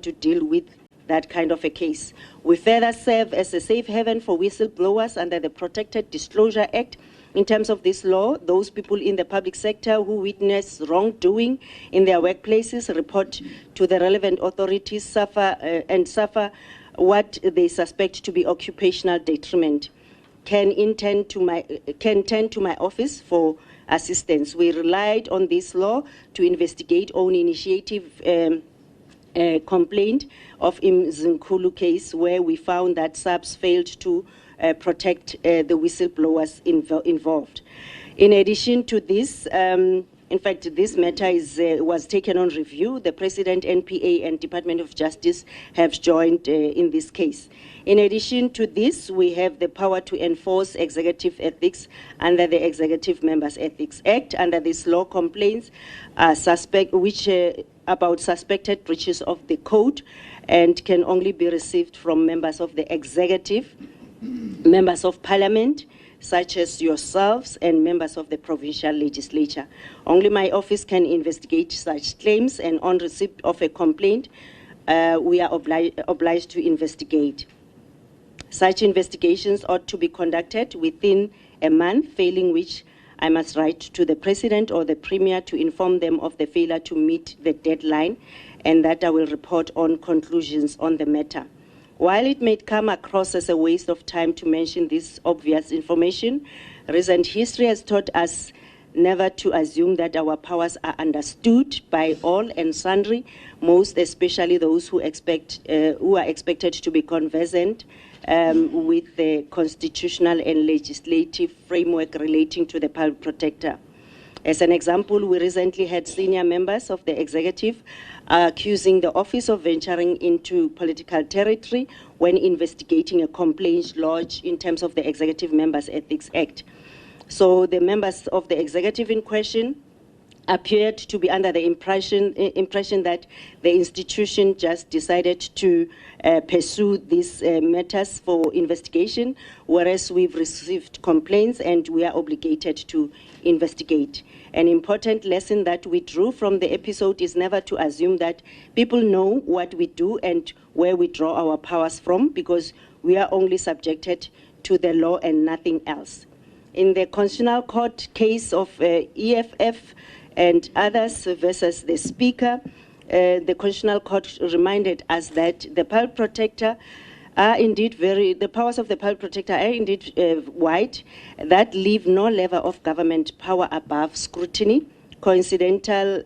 to deal with that kind of a case. We further serve as a safe haven for whistleblowers under the Protected Disclosure Act. In terms of this law, those people in the public sector who witness wrongdoing in their workplaces report to the relevant authorities suffer what they suspect to be occupational detriment can turn to my office for assistance. We relied on this law to investigate own initiative complaint of Mzimkhulu case, where we found that SABS failed to protect the whistleblowers involved. In addition to this, in fact, this matter was taken on review. The President, NPA, and Department of Justice have joined in this case. In addition to this, we have the power to enforce executive ethics under the Executive Members Ethics Act. Under this law, complaints about suspected breaches of the code and can only be received from members of the executive, members of parliament, such as yourselves, and members of the provincial legislature. Only my office can investigate such claims, and on receipt of a complaint, we are obliged to investigate. Such investigations ought to be conducted within a month, failing which I must write to the President or the Premier to inform them of the failure to meet the deadline, and that I will report on conclusions on the matter. While it may come across as a waste of time to mention this obvious information, recent history has taught us never to assume that our powers are understood by all and sundry, most especially those who are expected to be conversant with the constitutional and legislative framework relating to the public protector. As an example, we recently had senior members of the executive accusing the office of venturing into political territory when investigating a complaint lodged in terms of the Executive Members Ethics Act. So the members of the executive in question appeared to be under the impression that the institution just decided to pursue these matters for investigation, whereas we've received complaints and we are obligated to investigate. An important lesson that we drew from the episode is never to assume that people know what we do and where we draw our powers from, because we are only subjected to the law and nothing else. In the Constitutional Court case of EFF and others versus the Speaker, the Constitutional Court reminded us that the public protector are indeed the powers of the public protector are indeed wide, that leave no level of government power above scrutiny, coincidental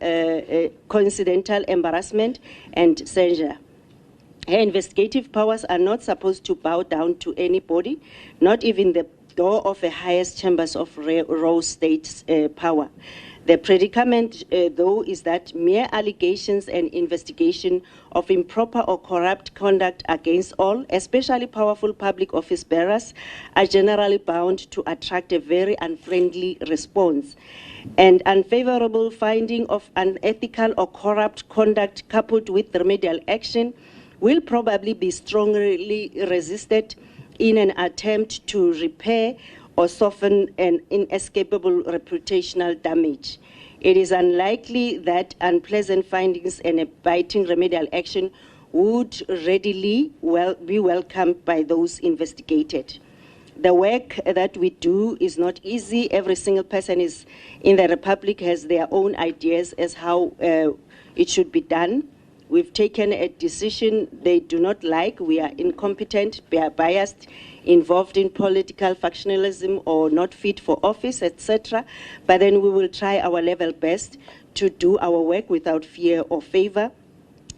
embarrassment, and censure. Her investigative powers are not supposed to bow down to anybody, not even the door of the highest chambers of raw state power. The predicament, though, is that mere allegations and investigation of improper or corrupt conduct against all, especially powerful public office bearers, are generally bound to attract a very unfriendly response. And unfavorable finding of unethical or corrupt conduct coupled with remedial action will probably be strongly resisted in an attempt to repair or soften an inescapable reputational damage. It is unlikely that unpleasant findings and a biting remedial action would readily be welcomed by those investigated. The work that we do is not easy. Every single person in the Republic has their own ideas as how it should be done. We've taken a decision they do not like. We are incompetent, we are biased, involved in political factionalism, or not fit for office, etc. But then we will try our level best to do our work without fear or favor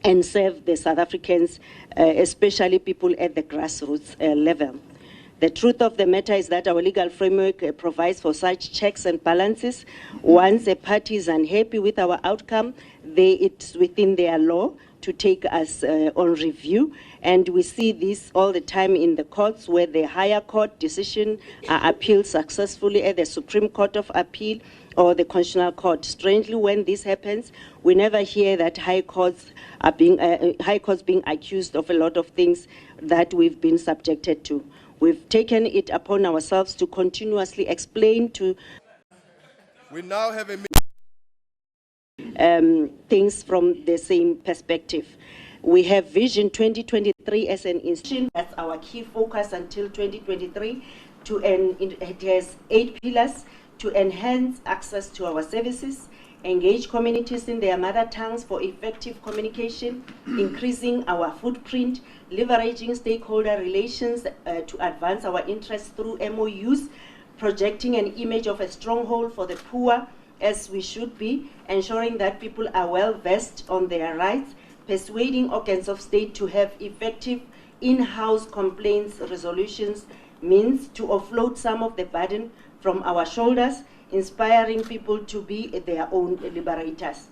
and serve the South Africans, especially people at the grassroots level. The truth of the matter is that our legal framework provides for such checks and balances. Once a party is unhappy with our outcome, it's within their law to take us on review. And we see this all the time in the courts, where the higher court decision are appealed successfully at the Supreme Court of Appeal or the Constitutional Court. Strangely, when this happens, we never hear that high courts being accused of a lot of things that we've been subjected to. We've taken it upon ourselves to continuously explain to we now have things from the same perspective. We have Vision 2023 as an institution. That's our key focus until 2023. It has 8 pillars: to enhance access to our services, engage communities in their mother tongues for effective communication, increasing our footprint, leveraging stakeholder relations to advance our interests through MOUs, projecting an image of a stronghold for the poor as we should be, ensuring that people are well versed on their rights, persuading organs of state to have effective in-house complaints resolutions means to offload some of the burden from our shoulders, inspiring people to be their own liberators.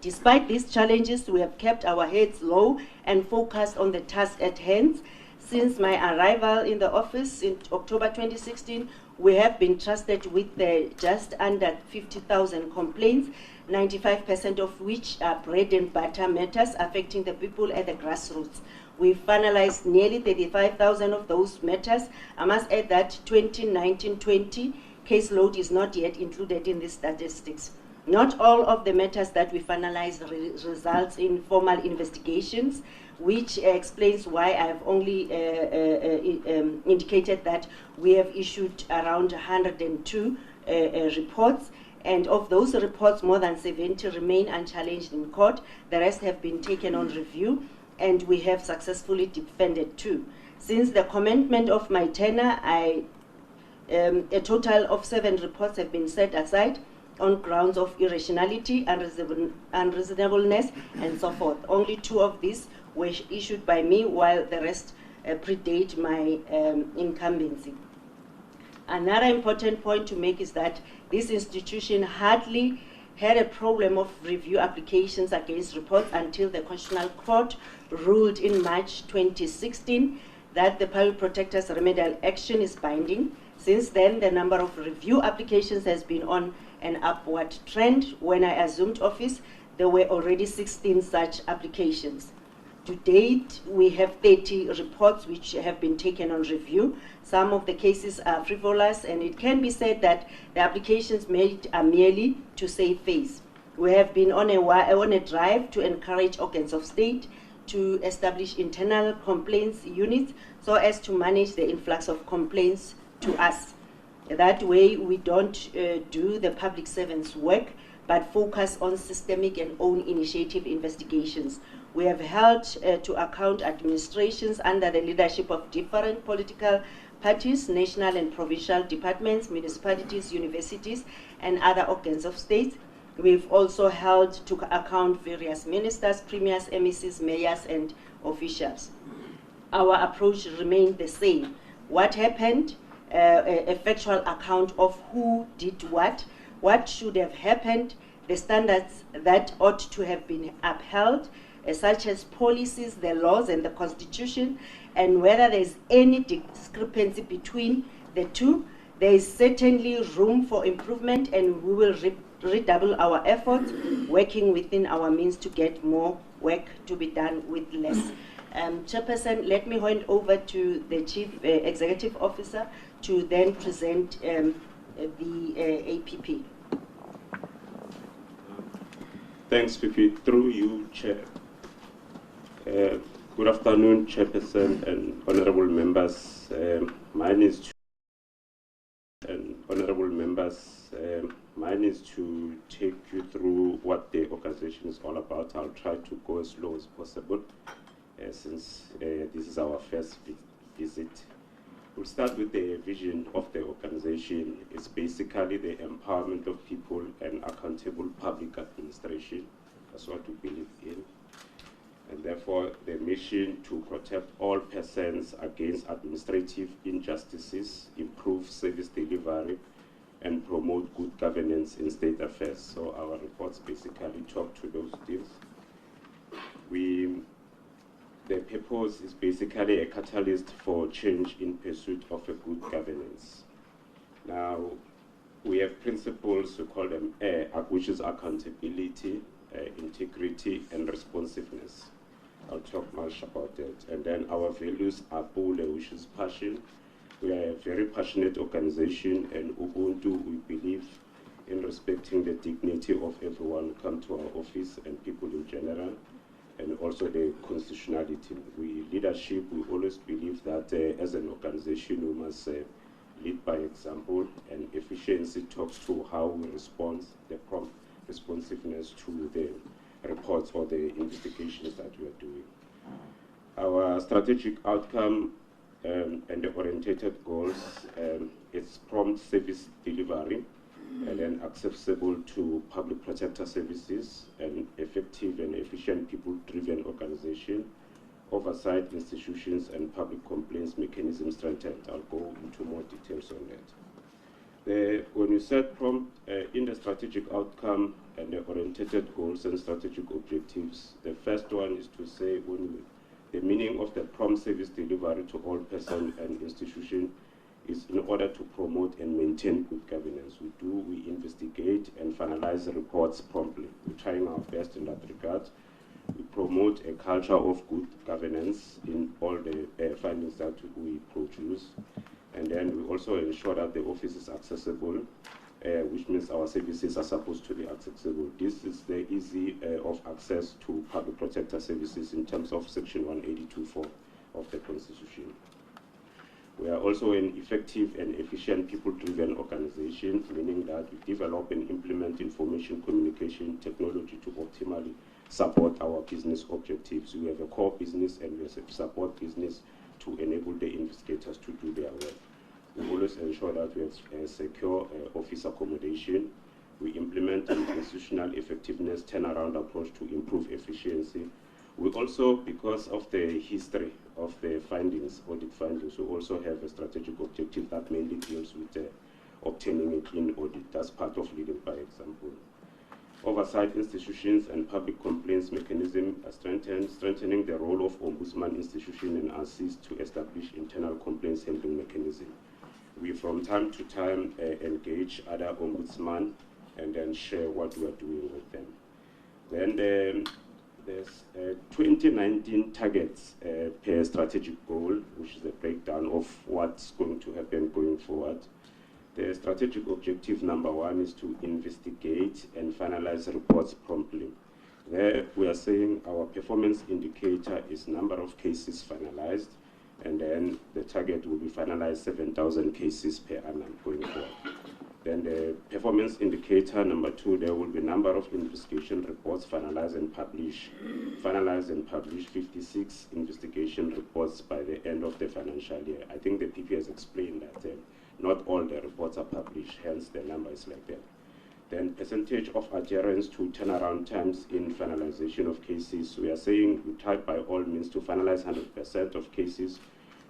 Despite these challenges, we have kept our heads low and focused on the task at hand. Since my arrival in the office in October 2016, we have been trusted with just under 50,000 complaints, 95% of which are bread and butter matters affecting the people at the grassroots. We finalized nearly 35,000 of those matters. I must add that 2019-20 caseload is not yet included in these statistics. Not all of the matters that we finalize results in formal investigations, which explains why I've only indicated that we have issued around 102 reports. And of those reports, more than 70 remain unchallenged in court. The rest have been taken on review, and we have successfully defended 2. Since the commencement of my tenure, a total of 7 reports have been set aside on grounds of irrationality, unreasonableness, and so forth. Only 2 of these were issued by me, while the rest predate my incumbency. Another important point to make is that this institution hardly had a problem of review applications against reports until the Constitutional Court ruled in March 2016 that the Public Protector's remedial action is binding. Since then, the number of review applications has been on an upward trend. When I assumed office, there were already 16 such applications. To date, we have 30 reports which have been taken on review. Some of the cases are frivolous, and it can be said that the applications made are merely to save face. We have been on a drive to encourage organs of state to establish internal complaints units so as to manage the influx of complaints to us. That way, we don't do the public servants' work, but focus on systemic and own initiative investigations. We have held to account administrations under the leadership of different political parties, national and provincial departments, municipalities, universities, and other organs of state. We've also held to account various ministers, premiers, MECs, mayors, and officials. Our approach remained the same. What happened? A factual account of who did what should have happened, the standards that ought to have been upheld, such as policies, the laws, and the Constitution, and whether there's any discrepancy between the two. There is certainly room for improvement, and we will redouble our efforts, working within our means to get more work to be done with less. Chairperson, let me hand over to the Chief Executive Officer to then present the APP. Thanks, Fifi. Through you, Chair. Good afternoon, Chairperson and honorable members. Mine is to take you through what the organization is all about. I'll try to go as slow as possible, since this is our first visit. We'll start with the vision of the organization. It's basically the empowerment of people and accountable public administration. That's what we believe in. And therefore, the mission to protect all persons against administrative injustices, improve service delivery, and promote good governance in state affairs. So our reports basically talk to those things. The purpose is basically a catalyst for change in pursuit of a good governance. Now, we have principles, we call them which is accountability, integrity, and responsiveness. I'll talk much about that. And then our values are Pule, which is passion. We are a very passionate organization, and Ubuntu, we believe in respecting the dignity of everyone who come to our office and people in general. and also the constitutionality. Leadership, we always believe that as an organization, we must lead by example, and efficiency talks to how we respond, the prompt responsiveness to the reports or the investigations that we are doing. Our strategic outcome and the orientated goals, it's prompt service delivery, and then accessible to public protector services, and effective and efficient people-driven organization, oversight institutions and public complaints mechanism strengthened. I'll go into more details on that. When you set prompt in the strategic outcome and the orientated goals and strategic objectives, the first one is to say the meaning of the prompt service delivery to all persons and institutions is in order to promote and maintain good governance. We investigate and finalize the reports promptly. We're trying our best in that regard. We promote a culture of good governance in all the findings that we produce. And then we also ensure that the office is accessible, which means our services are supposed to be accessible. This is the easy of access to public protector services in terms of section 182.4 of the Constitution. We are also an effective and efficient people-driven organization, meaning that we develop and implement information communication technology to optimally support our business objectives. We have a core business and we have a support business to enable the investigators to do their work. We always ensure that we have a secure office accommodation. We implement an institutional effectiveness turnaround approach to improve efficiency. We also, because of the history of the findings, audit findings, we also have a strategic objective that mainly deals with obtaining a clean audit. That's part of leading by example. Oversight institutions and public complaints mechanism are strengthening the role of ombudsman institution and assist to establish internal complaints handling mechanism. We from time to time engage other ombudsman and then share what we are doing with them. Then there's 2019 targets per strategic goal, which is a breakdown of what's going to happen going forward. The strategic objective number 1 is to investigate and finalize reports promptly. There we are saying our performance indicator is number of cases finalized, and then the target will be finalized 7,000 cases per annum going forward. Then the performance indicator number 2, there will be number of investigation reports finalized and published 56 investigation reports by the end of the financial year. I think the PP has explained that not all the reports are published, hence the number is like that. Then percentage of adherence to turnaround times in finalization of cases. We are saying we try by all means to finalize 100% of cases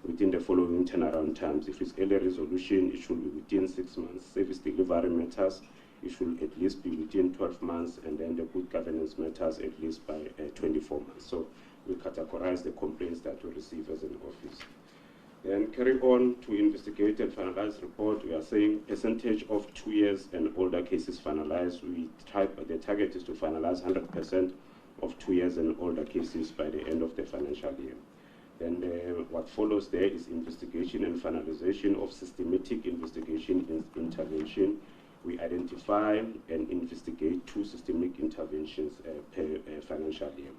within the following turnaround times. If it's early resolution, it should be within 6 months. Service delivery matters, it should at least be within 12 months, and then the good governance matters at least by 24 months. So we categorize the complaints that we receive as an office. Then carry on to investigate and finalize report. We are saying percentage of 2 years and older cases finalized. The target is to finalize 100% of 2 years and older cases by the end of the financial year. Then what follows there is investigation and finalization of systematic investigation intervention. We identify and investigate 2 systemic interventions per financial year.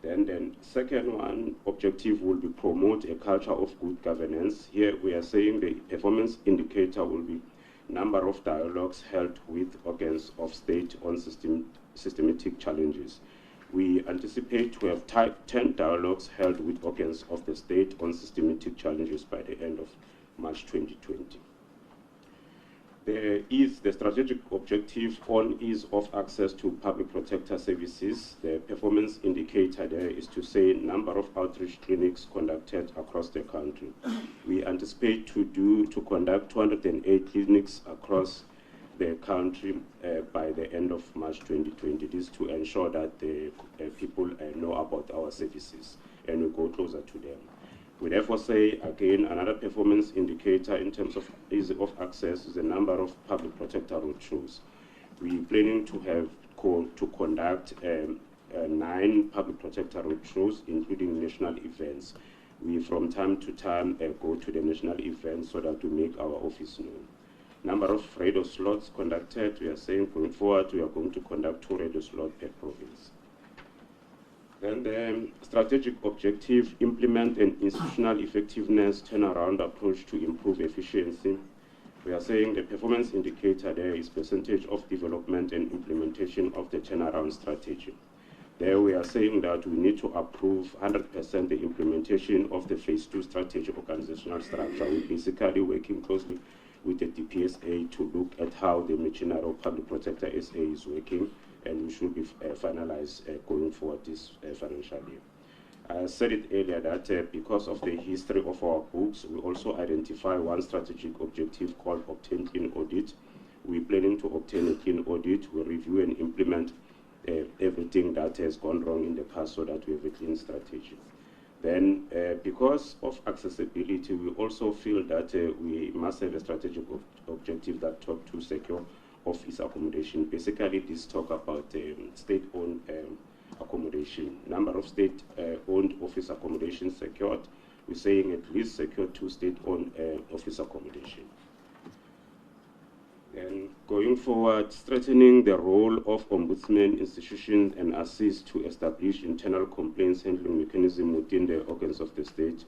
Then second one, objective will be promote a culture of good governance. Here we are saying the performance indicator will be number of dialogues held with organs of state on systematic challenges. We anticipate to have 10 dialogues held with organs of the state on systematic challenges by the end of March 2020. There is the strategic objective on ease of access to public protector services. The performance indicator there is to say number of outreach clinics conducted across the country. We anticipate to conduct 208 clinics across the country by the end of March 2020. This to ensure that the people know about our services and we go closer to them. We therefore say, again, another performance indicator in terms of ease of access is the number of public protector roadshows. We're planning to conduct 9 public protector roadshows, including national events. We, from time to time, go to the national events so that we make our office known. Number of radio slots conducted, we are saying going forward, we are going to conduct 2 radio slots per province. And the strategic objective, implement an institutional effectiveness turnaround approach to improve efficiency. We are saying the performance indicator there is percentage of development and implementation of the turnaround strategy. There we are saying that we need to approve 100% the implementation of the phase 2 strategy organizational structure. We're basically working closely with the DPSA to look at how the machinery of Public Protector SA is working, and we should be finalized going forward this financial year. I said it earlier that because of the history of our books, we also identify one strategic objective called obtain clean audit. We're planning to obtain a clean audit. We review and implement everything that has gone wrong in the past so that we have a clean strategy. Then, because of accessibility, we also feel that we must have a strategic objective that talk to secure office accommodation. Basically, this talk about state-owned accommodation. Number of state-owned office accommodation secured. We're saying at least secure 2 state-owned office accommodation. And going forward, strengthening the role of ombudsman institutions and assist to establish internal complaints handling mechanism within the organs of the state.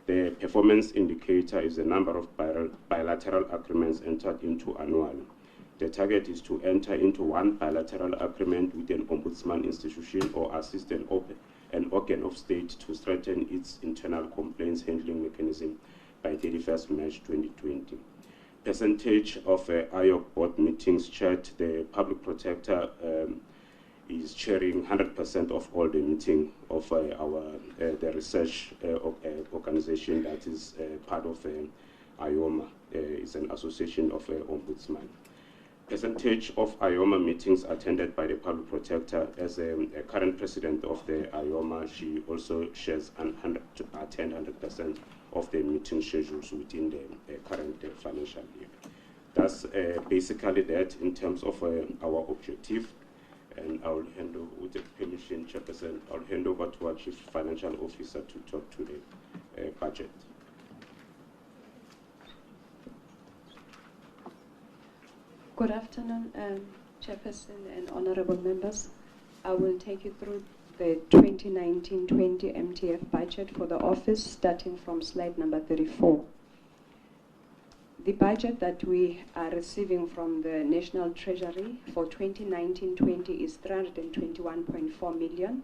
The performance indicator is the number of bilateral agreements entered into annually. The target is to enter into 1 bilateral agreement with an ombudsman institution or assist an organ of state to strengthen its internal complaints handling mechanism by 31st March 2020. Percentage of IOC board meetings chaired. The Public Protector is chairing 100% of all the meeting of the research organization that is part of IOMA. It's an association of ombudsman. Percentage of IOMA meetings attended by the Public Protector. As a current president of the IOMA, she also shares to attend 100% of the meeting schedules within the current financial year. That's basically that in terms of our objective. And I'll hand over, with the permission, Chairperson, I'll hand over to our Chief Financial Officer to talk to the budget. Good afternoon, Chairperson and honorable members. I will take you through the 2019-20 MTF budget for the office, starting from slide number 34. The budget that we are receiving from the National Treasury for 2019-20 is 321.4 million.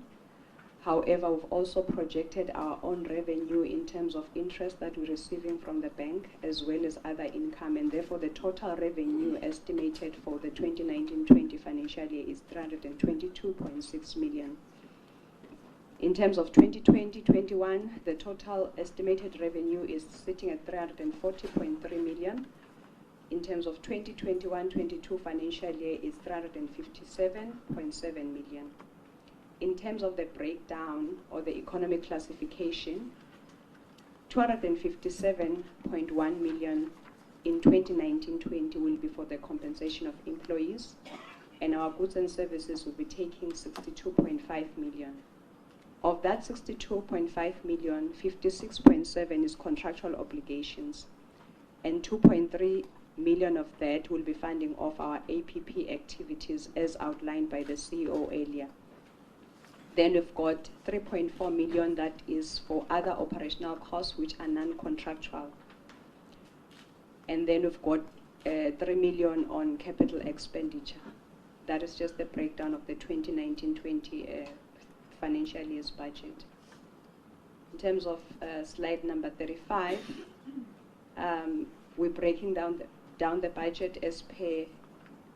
However, we've also projected our own revenue in terms of interest that we're receiving from the bank, as well as other income, and therefore the total revenue estimated for the 2019-20 financial year is 322.6 million. In terms of 2020-21, the total estimated revenue is sitting at 340.3 million. In terms of 2021-22 financial year is 357.7 million. In terms of the breakdown or the economic classification, 257.1 million in 2019-20 will be for the compensation of employees, and our goods and services will be taking 62.5 million. Of that 62.5 million, 56.7 is contractual obligations, and 2.3 million of that will be funding of our APP activities as outlined by the CEO earlier. Then we've got 3.4 million that is for other operational costs which are non-contractual. And then we've got 3 million on capital expenditure. That is just the breakdown of the 2019-20 financial year's budget. In terms of slide number 35, we're breaking down the budget as per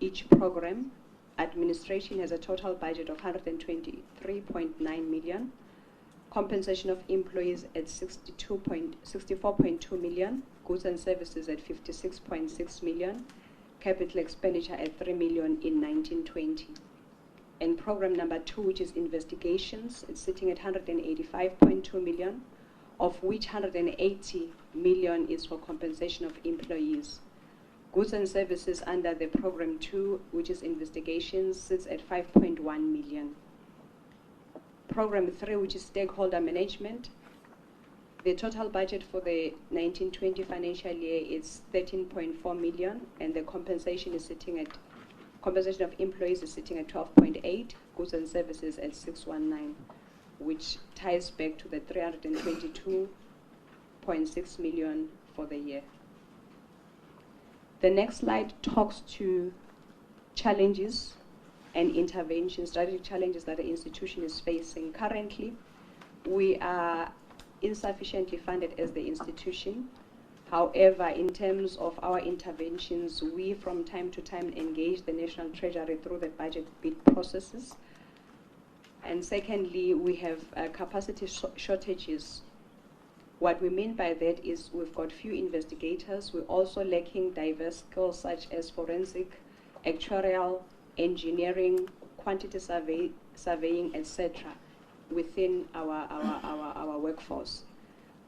each program. Administration has a total budget of 123.9 million. Compensation of employees at 64.2 million. Goods and services at 56.6 million. Capital expenditure at 3 million in 1920. And program number 2, which is investigations, it's sitting at 185.2 million, of which 180 million is for compensation of employees. Goods and services under the program 2, which is investigations, sits at 5.1 million. Program 3, which is stakeholder management, the total budget for the 1920 financial year is 13.4 million, and the compensation is sitting at compensation of employees is sitting at 12.8, goods and services at 619. which ties back to the 322.6 million for the year. The next slide talks to challenges and interventions, strategic challenges that the institution is facing. Currently, we are insufficiently funded as the institution. However, in terms of our interventions, we from time to time engage the National Treasury through the budget bid processes. And secondly, we have capacity shortages. What we mean by that is we've got few investigators. We're also lacking diverse skills such as forensic, actuarial, engineering, quantity surveying, etc. within our workforce.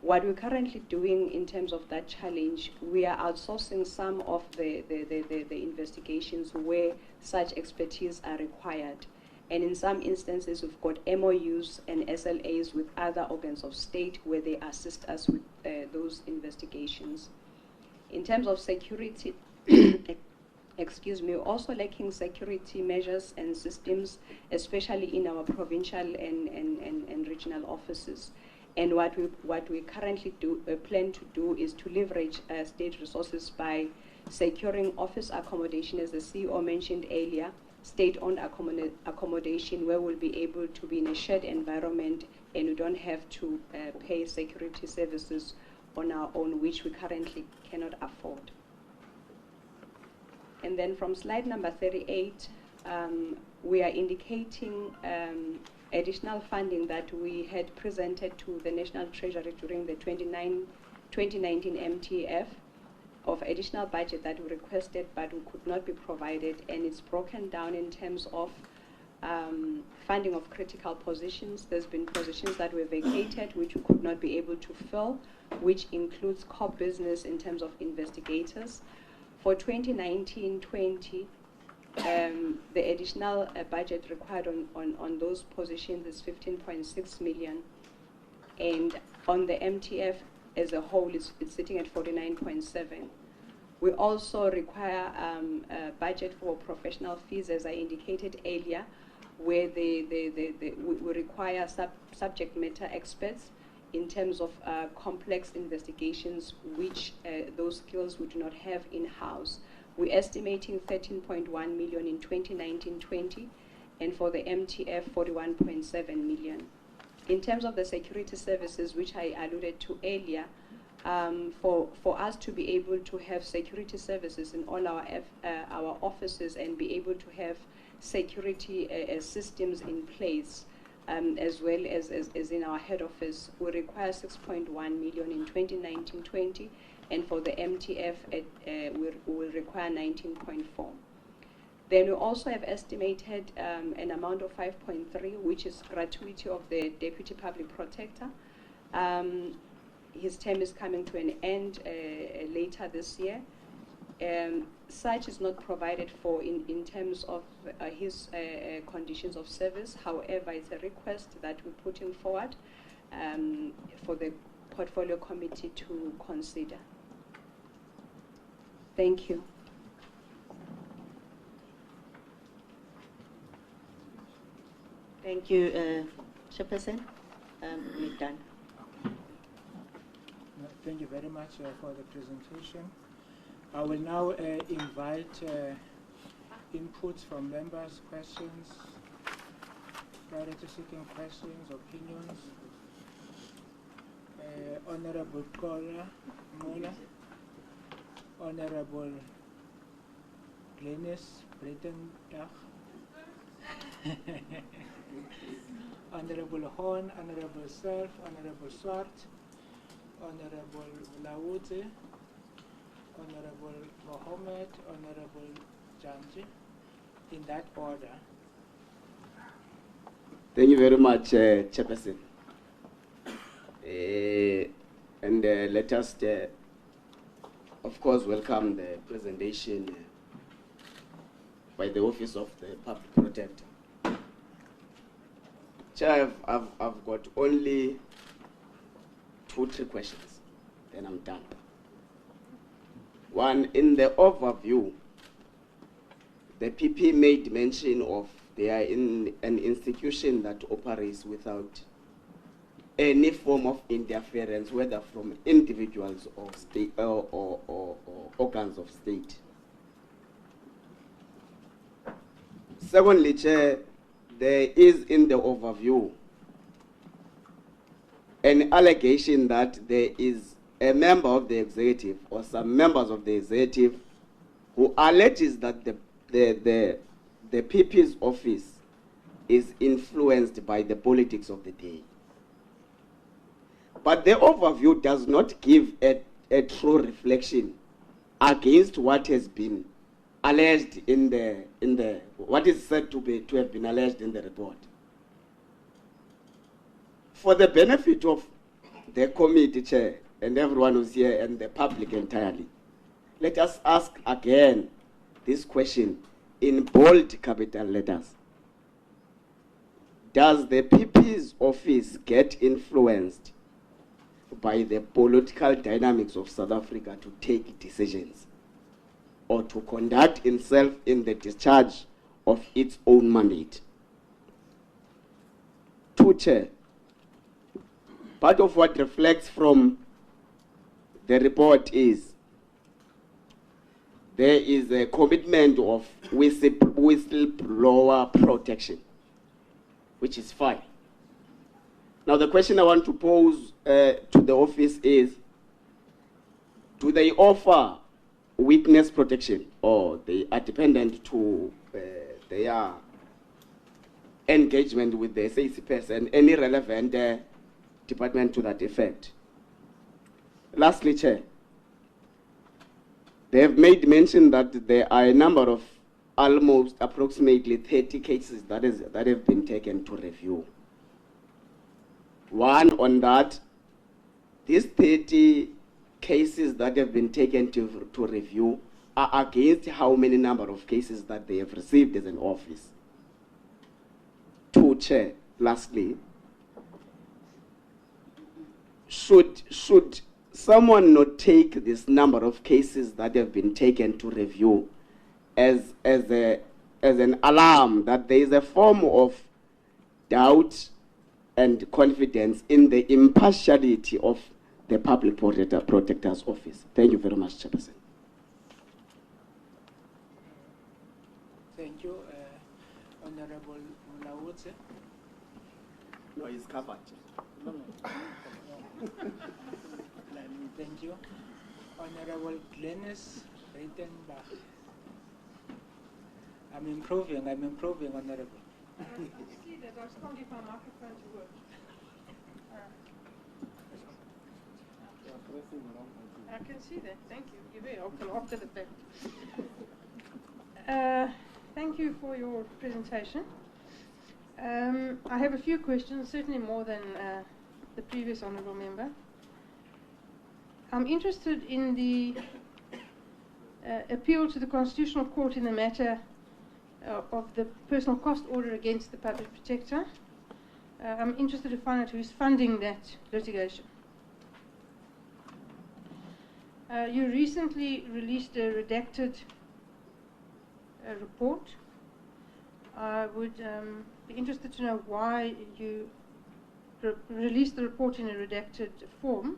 What we're currently doing in terms of that challenge, we are outsourcing some of the investigations where such expertise are required. And in some instances, we've got MOUs and SLAs with other organs of state where they assist us with those investigations. In terms of security, excuse me, we're also lacking security measures and systems, especially in our provincial and regional offices. And what we currently plan to do is to leverage state resources by securing office accommodation, as the CEO mentioned earlier, state-owned accommodation where we'll be able to be in a shared environment and we don't have to pay security services on our own, which we currently cannot afford. And then from slide number 38, we are indicating additional funding that we had presented to the National Treasury during the 2019 MTF of additional budget that we requested but we could not be provided, and it's broken down in terms of funding of critical positions. There's been positions that were vacated which we could not be able to fill, which includes core business in terms of investigators. For 2019-20, the additional budget required on those positions is 15.6 million, and on the MTF as a whole it's sitting at 49.7. We also require a budget for professional fees, as I indicated earlier, where we require subject matter experts in terms of complex investigations, which those skills we do not have in-house. We're estimating 13.1 million in 2019-20, and for the MTF, 41.7 million. In terms of the security services, which I alluded to earlier, for us to be able to have security services in all our offices and be able to have security systems in place, as well as in our head office, we require 6.1 million in 2019-20, and for the MTF, we will require 19.4. Then we also have estimated an amount of 5.3, which is gratuity of the Deputy Public Protector. His term is coming to an end later this year. Such is not provided for in terms of his conditions of service. However, it's a request that we're putting forward for the Portfolio Committee to consider. Thank you. Thank you, Chairperson. We're done. Thank you very much for the presentation. I will now invite inputs from members, questions, priority seeking questions, opinions. Honorable Kola Mola, Honorable Glenis Breitenbach, Honorable Horn, Honorable Self, Honorable Swart, Honorable Laudze, Honorable Mohammed, Honorable Janji, in that order. Thank you very much, Chairperson. And let us, of course, welcome the presentation by the Office of the Public Protector. Chair, I've got only 2-3 questions, then I'm done. One, in the overview, the PP made mention of they are in an institution that operates without any form of interference, whether from individuals or state or organs of state. Secondly, Chair, there is in the overview an allegation that there is a member of the executive or some members of the executive who alleges that the PP's office is influenced by the politics of the day. But the overview does not give a true reflection against what has been alleged in the what is said to have been alleged in the report. For the benefit of the committee, Chair, and everyone who's here and the public entirely, let us ask again this question in bold capital letters. Does the PP's office get influenced by the political dynamics of South Africa to take decisions or to conduct itself in the discharge of its own mandate? Two, Chair, part of what reflects from the report is there is a commitment of whistleblower protection, which is fine. Now, the question I want to pose to the office is, do they offer witness protection, or they are dependent to their engagement with the SABC and any relevant department to that effect? Lastly, Chair, they have made mention that there are a number of almost approximately 30 cases that have been taken to review. One, on that, these 30 cases that have been taken to review are against how many number of cases that they have received as an office? Two, Chair, lastly, should someone not take this number of cases that have been taken to review as an alarm that there is a form of doubt and confidence in the impartiality of the Public Protector's Office? Thank you very much, Chairperson. Thank you, Honorable Mulaudzi. No, it's covered. Thank you. Honorable Glennis Reitenbach. I'm improving, Honorable. I see that. I was told if my microphone to work. I can see that. Thank you. You're very welcome after the fact. Thank you for your presentation. I have a few questions, certainly more than the previous honourable member. I'm interested in the appeal to the Constitutional Court in the matter of the personal cost order against the Public Protector. I'm interested to find out who's funding that litigation. You recently released a redacted report. I would be interested to know why you released the report in a redacted form,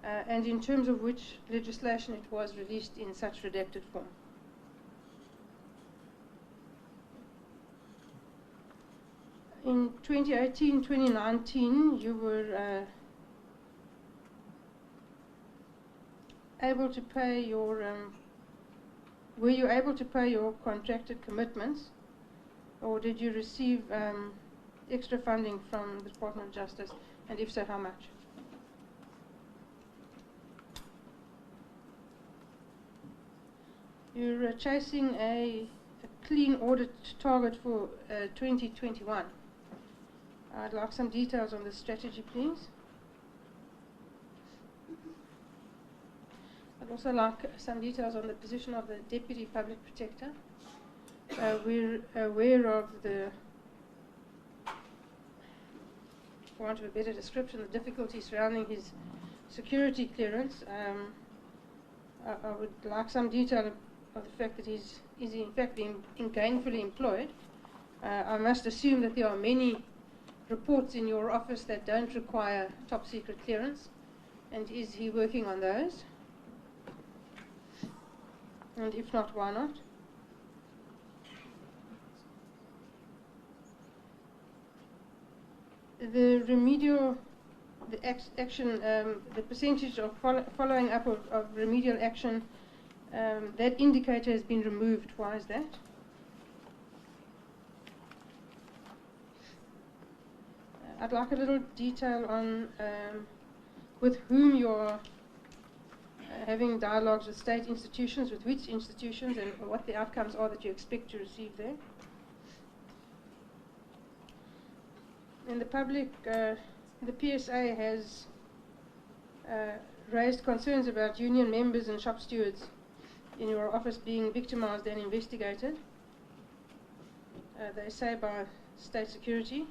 and in terms of which legislation it was released in such redacted form. In 2018-2019, you were able to pay your, were you able to pay your contracted commitments, or did you receive extra funding from the Department of Justice, and if so, how much? You're chasing a clean audit target for 2021. I'd like some details on the strategy, please. I'd also like some details on the position of the Deputy Public Protector. We're aware of the, for want of a better description, the difficulty surrounding his security clearance. I would like some detail of the fact that he's in fact being gainfully employed. I must assume that there are many reports in your office that don't require top secret clearance? And is he working on those? And if not, why not? The remedial, action, the percentage of following up of remedial action, that indicator has been removed. Why is that? I'd like a little detail on with whom you're having dialogues with state institutions, with which institutions, and what the outcomes are that you expect to receive there. In the public, the PSA has raised concerns about union members and shop stewards in your office being victimized and investigated. They say by state security,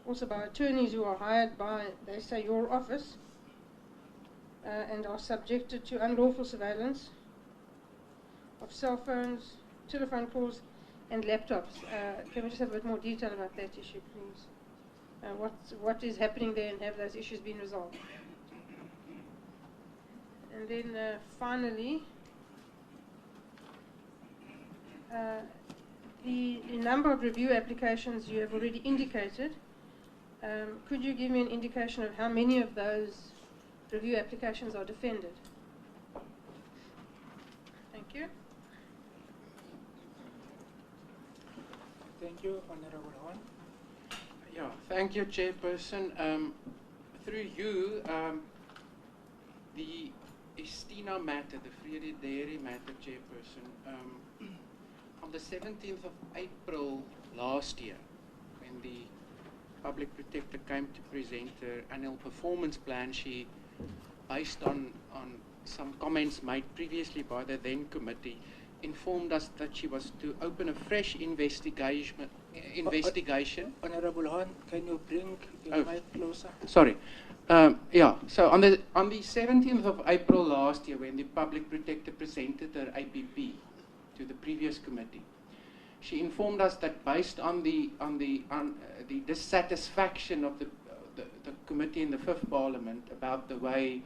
also by attorneys who are hired by, they say, your office, and are subjected to unlawful surveillance of cell phones, telephone calls, and laptops. Can we just have a bit more detail about that issue, please? What is happening there, and have those issues been resolved? And then finally, the number of review applications you have already indicated. Could you give me an indication of how many of those review applications are defended? Thank you. Thank you, Honorable Hon. Yeah, thank you, Chairperson. Through you, the Estina matter, the Vrede Dairy matter, Chairperson, on the 17th of April last year, when the Public Protector came to present her annual performance plan, she, based on some comments made previously by the then committee, informed us that she was to open a fresh investigation. Honorable Hon, can you bring your mic closer? Sorry. Yeah, so on the 17th of April last year, when the Public Protector presented her APP to the previous committee, she informed us that based on the dissatisfaction of the committee in the Fifth Parliament about the way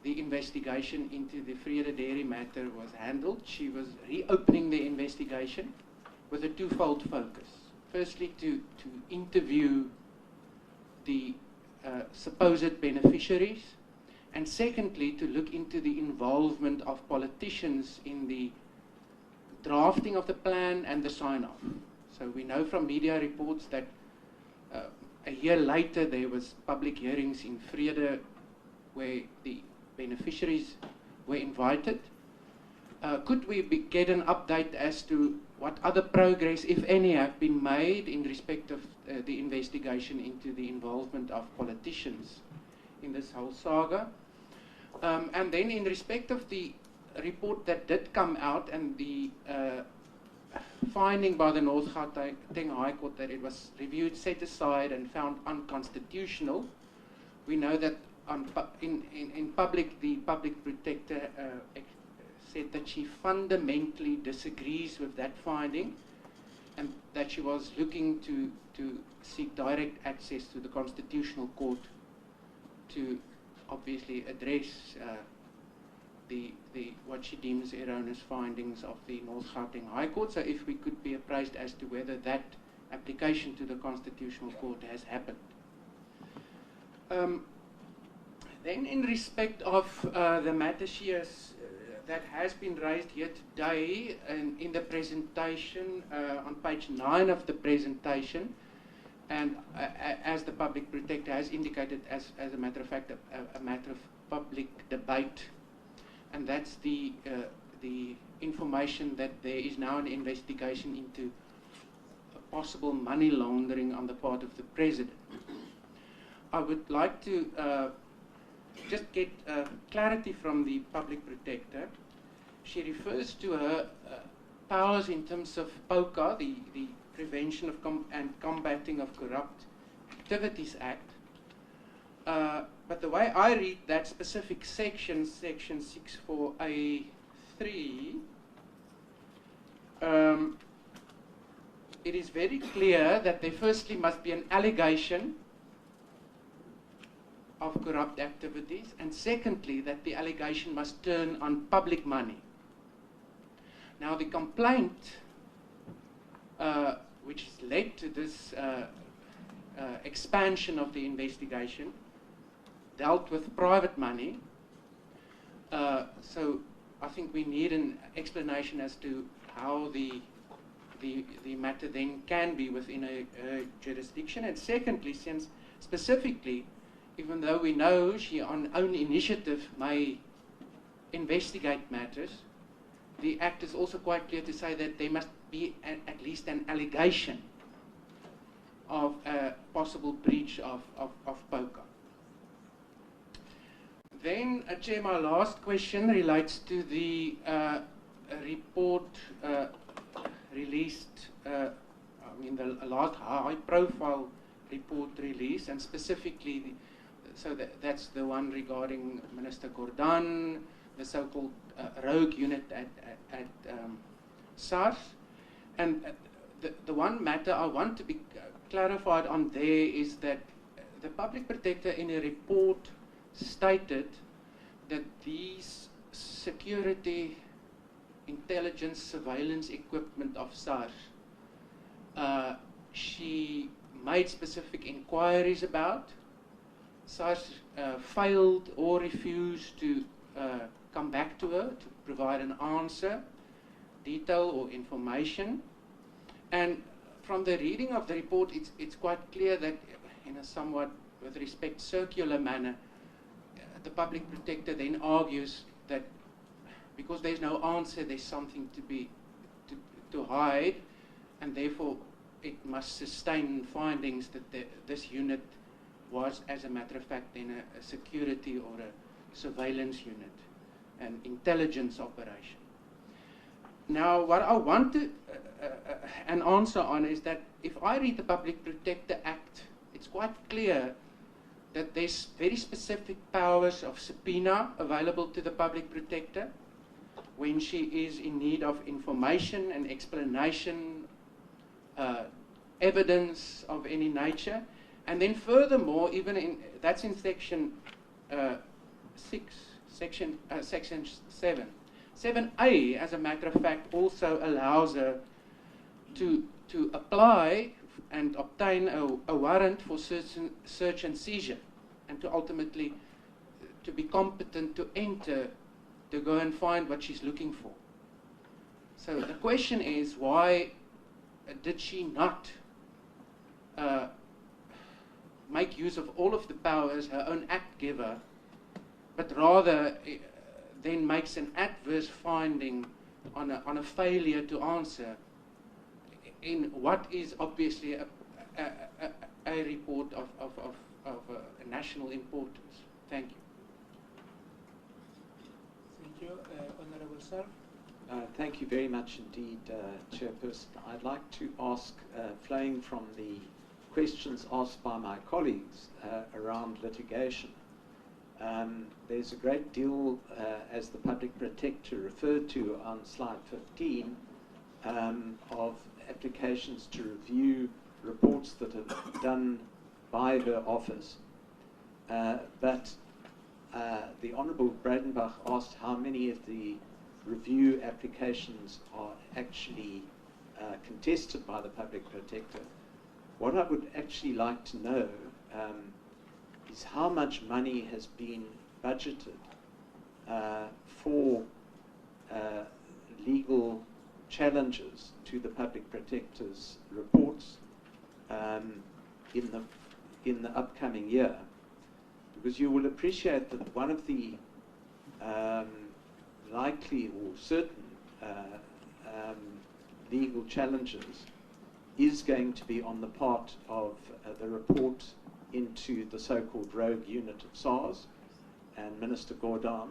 the investigation into the Vrede Dairy matter was handled, she was reopening the investigation with a twofold focus. Firstly, to interview the supposed beneficiaries, and secondly, to look into the involvement of politicians in the drafting of the plan and the sign-off. So we know from media reports that a year later there was public hearings in Vrede where the beneficiaries were invited. Could we get an update as to what other progress, if any, have been made in respect of the investigation into the involvement of politicians in this whole saga? And then in respect of the report that did come out and the finding by the North Gauteng High Court that it was reviewed, set aside and found unconstitutional, we know that in public, the Public Protector said that she fundamentally disagrees with that finding, and that she was looking to seek direct access to the Constitutional Court to obviously address what she deems erroneous findings of the North Gauteng High Court. So if we could be apprised as to whether that application to the Constitutional Court has happened. Then in respect of the matter that has been raised here today in the presentation, on page 9 of the presentation, and as the Public Protector has indicated, as a matter of fact, a matter of public debate, and that's the information that there is now an investigation into possible money laundering on the part of the President. I would like to just get clarity from the Public Protector. She refers to her powers in terms of POCA, the Prevention of and Combating of Corrupt Activities Act. But the way I read that specific section, section 64A3, it is very clear that there firstly must be an allegation of corrupt activities, and secondly, that the allegation must turn on public money. Now, the complaint which has led to this expansion of the investigation dealt with private money. So I think we need an explanation as to how the matter then can be within a jurisdiction. And secondly, since specifically, even though we know she on own initiative may investigate matters, the Act is also quite clear to say that there must be at least an allegation of a possible breach of POCA. Then, Chair, my last question relates to the report released, the last high-profile report release, and specifically, that's the one regarding Minister Gordhan, the so-called rogue unit at SARS. And the one matter I want to be clarified on there is that the Public Protector in a report stated that these security intelligence surveillance equipment of SARS, she made specific inquiries about. SARS failed or refused to come back to her to provide an answer, detail or information. And from the reading of the report, it's quite clear that in a somewhat, with respect, circular manner, the Public Protector then argues that because there's no answer, there's something to hide, and therefore it must sustain findings that this unit was, as a matter of fact, then a security or a surveillance unit, an intelligence operation. Now, what I want to, an answer on is that if I read the Public Protector Act, it's quite clear that there's very specific powers of subpoena available to the Public Protector when she is in need of information and explanation, evidence of any nature. And then furthermore, that's in section 6, section 7. 7A, as a matter of fact, also allows her to apply and obtain a warrant for search and seizure, and to ultimately to be competent to enter, to go and find what she's looking for. So the question is, why did she not make use of all of the powers her own act gave her, but rather then makes an adverse finding on a failure to answer in what is obviously a report of national importance. Thank you. Thank you. Honorable Self. Thank you very much indeed, Chairperson. I'd like to ask, flowing from the questions asked by my colleagues around litigation, there's a great deal, as the Public Protector referred to on slide 15, of applications to review reports that are done by her office. But the Honourable Bradenbach asked how many of the review applications are actually contested by the Public Protector. What I would actually like to know is how much money has been budgeted for legal challenges to the Public Protector's reports in the upcoming year, because you will appreciate that one of the likely or certain legal challenges is going to be on the part of the report into the so-called rogue unit of SARS and Minister Gordhan.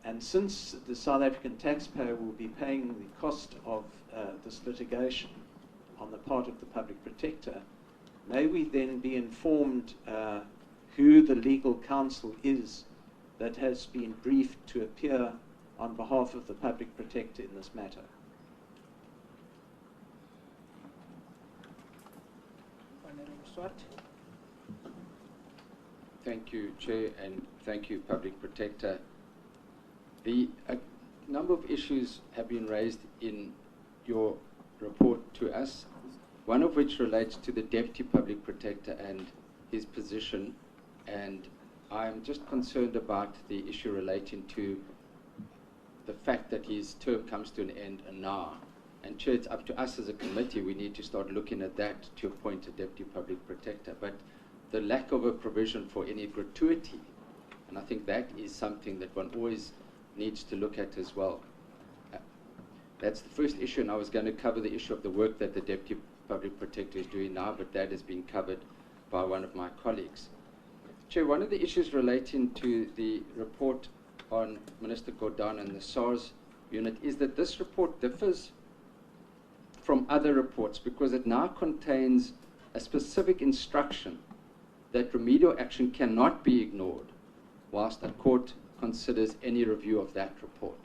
And since the South African taxpayer will be paying the cost of this litigation on the part of the Public Protector, may we then be informed who the legal counsel is that has been briefed to appear on behalf of the Public Protector in this matter? Swart. Thank you, Chair, and thank you, Public Protector. A number of issues have been raised in your report to us, one of which relates to the Deputy Public Protector and his position, and I'm just concerned about the issue relating to the fact that his term comes to an end now. And Chair, it's up to us as a committee, we need to start looking at that to appoint a Deputy Public Protector. But the lack of a provision for any gratuity, and I think that is something that one always needs to look at as well. That's the first issue, and I was going to cover the issue of the work that the Deputy Public Protector is doing now, but that has been covered by one of my colleagues. Chair, one of the issues relating to the report on Minister Gordhan and the SARS unit is that this report differs from other reports because it now contains a specific instruction that remedial action cannot be ignored whilst a court considers any review of that report.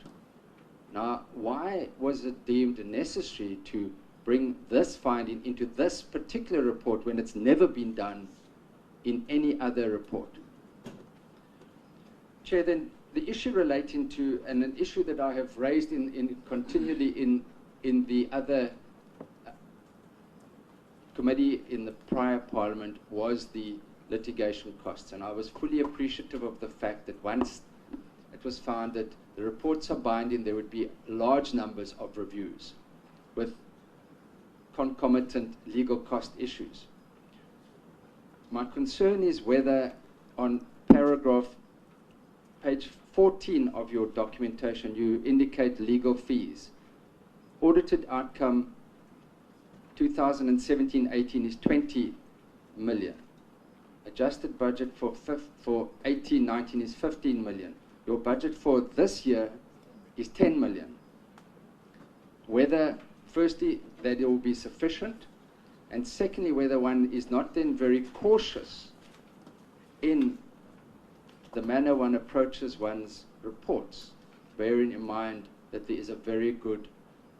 Now, why was it deemed necessary to bring this finding into this particular report when it's never been done in any other report? Chair, then the issue relating to, and an issue that I have raised continually in the other committee in the prior Parliament was the litigation costs, and I was fully appreciative of the fact that once it was found that the reports are binding, there would be large numbers of reviews with concomitant legal cost issues. My concern is whether on page 14 of your documentation you indicate legal fees. Audited outcome 2017-18 is 20 million. Adjusted budget for 18-19 is 15 million. Your budget for this year is 10 million. Whether, firstly, that it will be sufficient, and secondly, whether one is not then very cautious in the manner one approaches one's reports, bearing in mind that there is a very good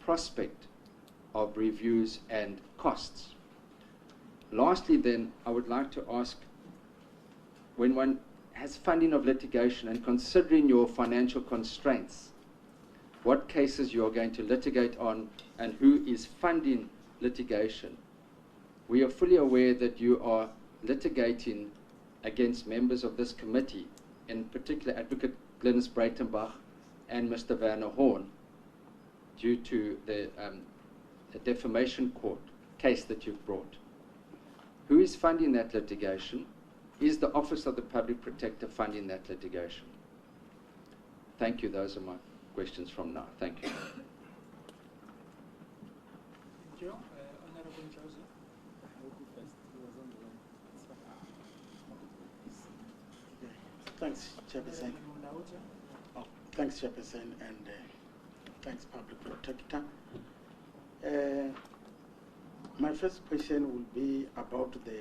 prospect of reviews and costs. Lastly, then, I would like to ask, when one has funding of litigation and considering your financial constraints, what cases you are going to litigate on and who is funding litigation. We are fully aware that you are litigating against members of this committee, in particular Advocate Glynis Breitenbach and Mr. Werner Horn, due to the defamation court case that you've brought. Who is funding that litigation? Is the Office of the Public Protector funding that litigation? Thank you. Those are my questions from now. Thank you. Thank you. Honorable Joseph. Thanks, Chairperson. Oh, thanks, Chairperson, and thanks, Public Protector. My first question will be about the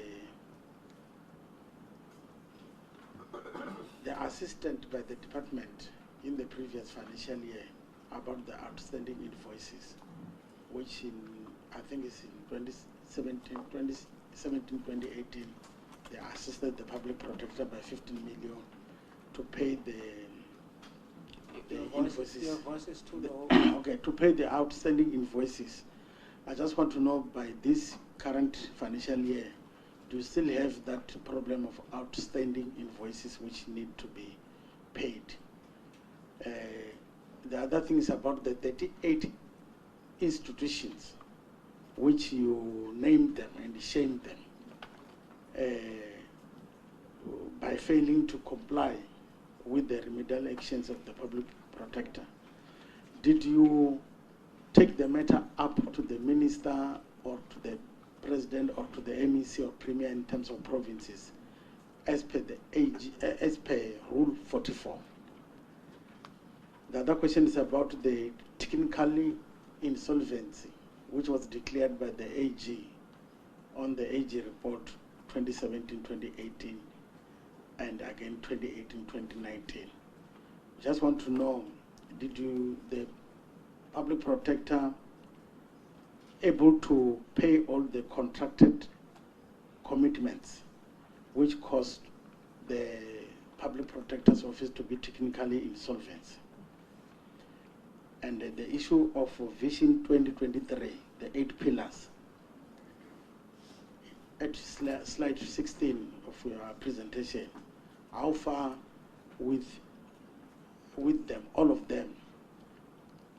assistant by the department in the previous financial year about the outstanding invoices, which I think is in 2017-2018, they assisted the Public Protector by 15 million to pay the invoices. Your voice is too low. Okay, to pay the outstanding invoices. I just want to know, by this current financial year, do you still have that problem of outstanding invoices which need to be paid? The other thing is about the 38 institutions which you named them and shamed them by failing to comply with the remedial actions of the Public Protector. Did you take the matter up to the Minister or to the President or to the MEC or Premier in terms of provinces as per the as per Rule 44? The other question is about the technically insolvency, which was declared by the AG on the AG report 2017-2018 and again 2018-2019. Just want to know, did the Public Protector able to pay all the contracted commitments which caused the Public Protector's Office to be technically insolvent. And the issue of Vision 2023, the 8 pillars, at slide 16 of your presentation, how far with them, all of them,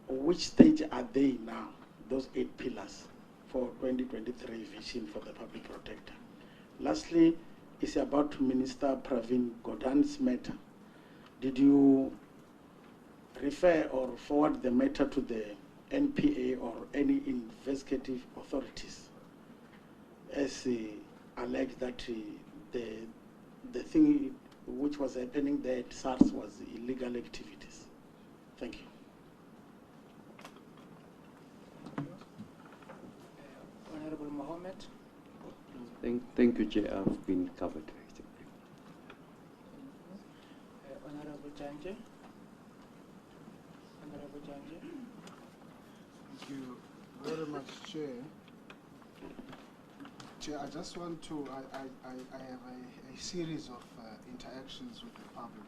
which stage are they now, those 8 pillars for 2023 vision for the Public Protector? Lastly, it's about Minister Pravin Gordhan's matter. Did you refer or forward the matter to the NPA or any investigative authorities, as alleged that the thing which was happening there at SARS was illegal activities? Thank you. Honorable Mohammed. Thank you, Chair. I've been covered. Honorable Janje. Honorable Janje. Thank you very much, Chair. Chair, I just want to, I have a series of interactions with the Public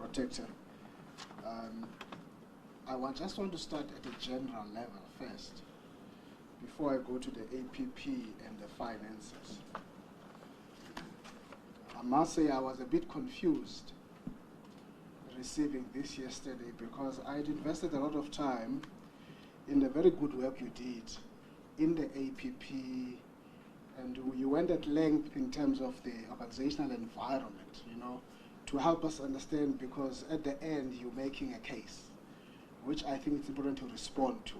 Protector. I just want to start at a general level first, before I go to the APP and the finances. I must say I was a bit confused receiving this yesterday, because I had invested a lot of time in the very good work you did in the APP, and you went at length in terms of the organizational environment, you know, to help us understand, because at the end you're making a case, which I think it's important to respond to,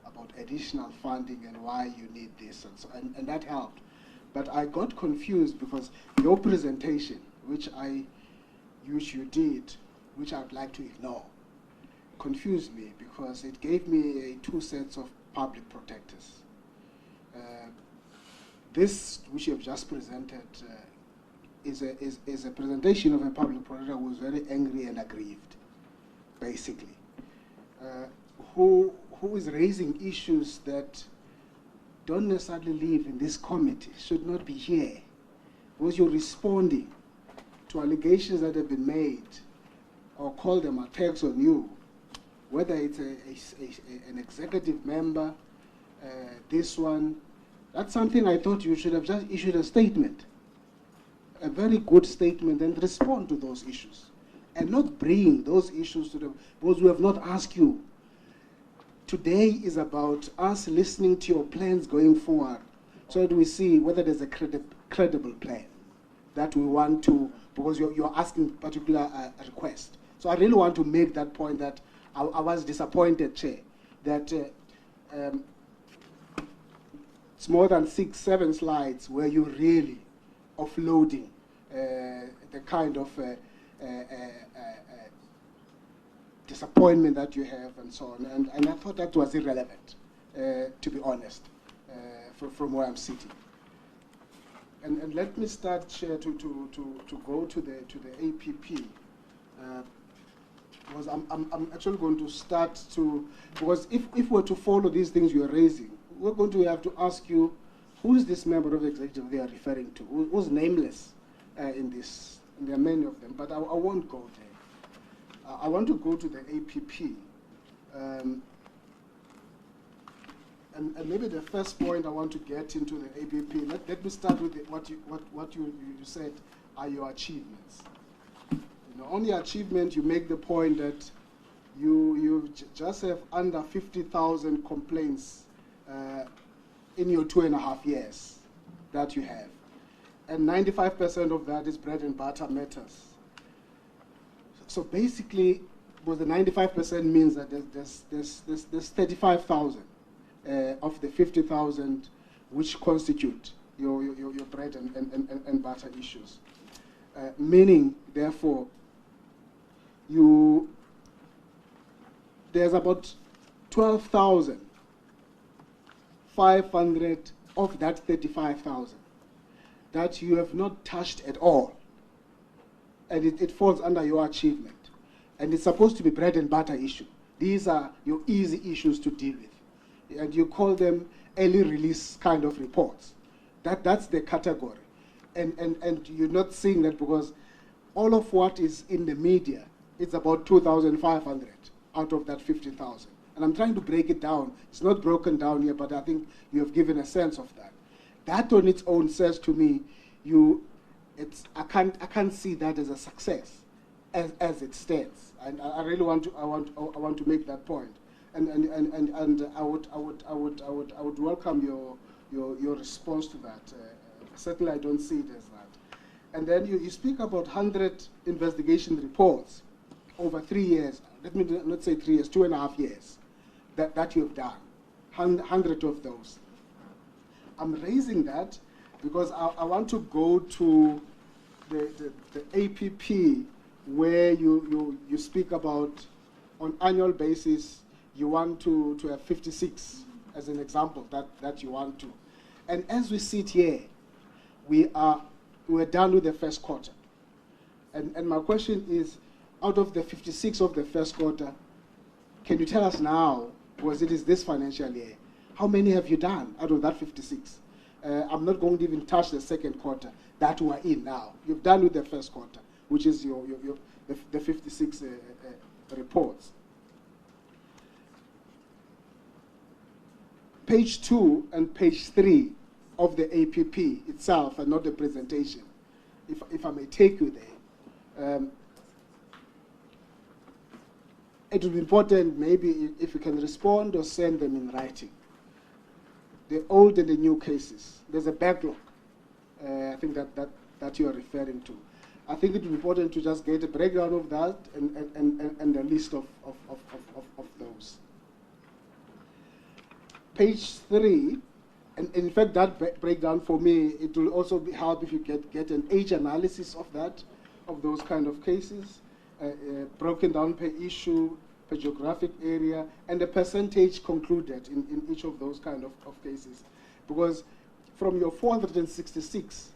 about additional funding and why you need this, and so, and that helped. But I got confused because your presentation, which you did, which I would like to ignore, confused me, because it gave me 2 sets of public protectors. This, which you have just presented, is a presentation of a public protector who is very angry and aggrieved, basically, who is raising issues that don't necessarily live in this committee, should not be here, because you're responding to allegations that have been made, or call them attacks on you, whether it's an executive member, this one. That's something I thought you should have just issued a statement, a very good statement, and respond to those issues, and not bring those issues to them, because we have not asked you. Today is about us listening to your plans going forward, so that we see whether there's a credible plan that we want to, because you're asking particular request. So I really want to make that point, that I was disappointed, Chair, that it's more than 6-7 slides where you're really offloading the kind of disappointment that you have and so on. And I thought that was irrelevant, to be honest, from where I'm sitting. And let me start, Chair, to go to the APP. Because I'm actually going to start because if we're to follow these things you're raising, we're going to have to ask you, who is this member of the executive they are referring to? Who's nameless in this? And there are many of them, but I won't go there. I want to go to the APP. And maybe the first point I want to get into the APP, let me start with what you said are your achievements. You know, on the achievement, you make the point that you just have under 50,000 complaints in your 2.5 years that you have. And 95% of that is bread and butter matters. So basically, well, the 95% means that there's 35,000 of the 50,000 which constitute your bread and butter issues. Meaning, therefore, there's about 12,500 of that 35,000 that you have not touched at all. And it falls under your achievement. And it's supposed to be bread and butter issue. These are your easy issues to deal with. And you call them early release kind of reports. That's the category. And you're not seeing that because all of what is in the media, it's about 2,500 out of that 50,000. And I'm trying to break it down. It's not broken down here, but I think you have given a sense of that. That on its own says to me, I can't see that as a success as it stands. And I really want to make that point. And I would welcome your response to that. Certainly, I don't see it as that. And then you speak about 100 investigation reports over 3 years. Let me not say 3 years, 2.5 years that you've done. 100 of those. I'm raising that because I want to go to the APP where you speak about on annual basis you want to have 56 as an example that you want to. And as we sit here, we're done with the first quarter. And my question is, out of the 56 of the first quarter, can you tell us now, because it is this financial year, how many have you done out of that 56? I'm not going to even touch the second quarter that we're in now. You've done with the first quarter, which is the 56 reports. Page 2 and page 3 of the APP itself, and not the presentation, if I may take you there. It would be important maybe if you can respond or send them in writing. The old and the new cases, there's a backlog. I think that you are referring to. I think it would be important to just get a breakdown of that and a list of those. Page 3, and in fact that breakdown for me, it will also help if you get an age analysis of that, of those kind of cases, broken down per issue, per geographic area, and the percentage concluded in each of those kind of cases. Because from your 466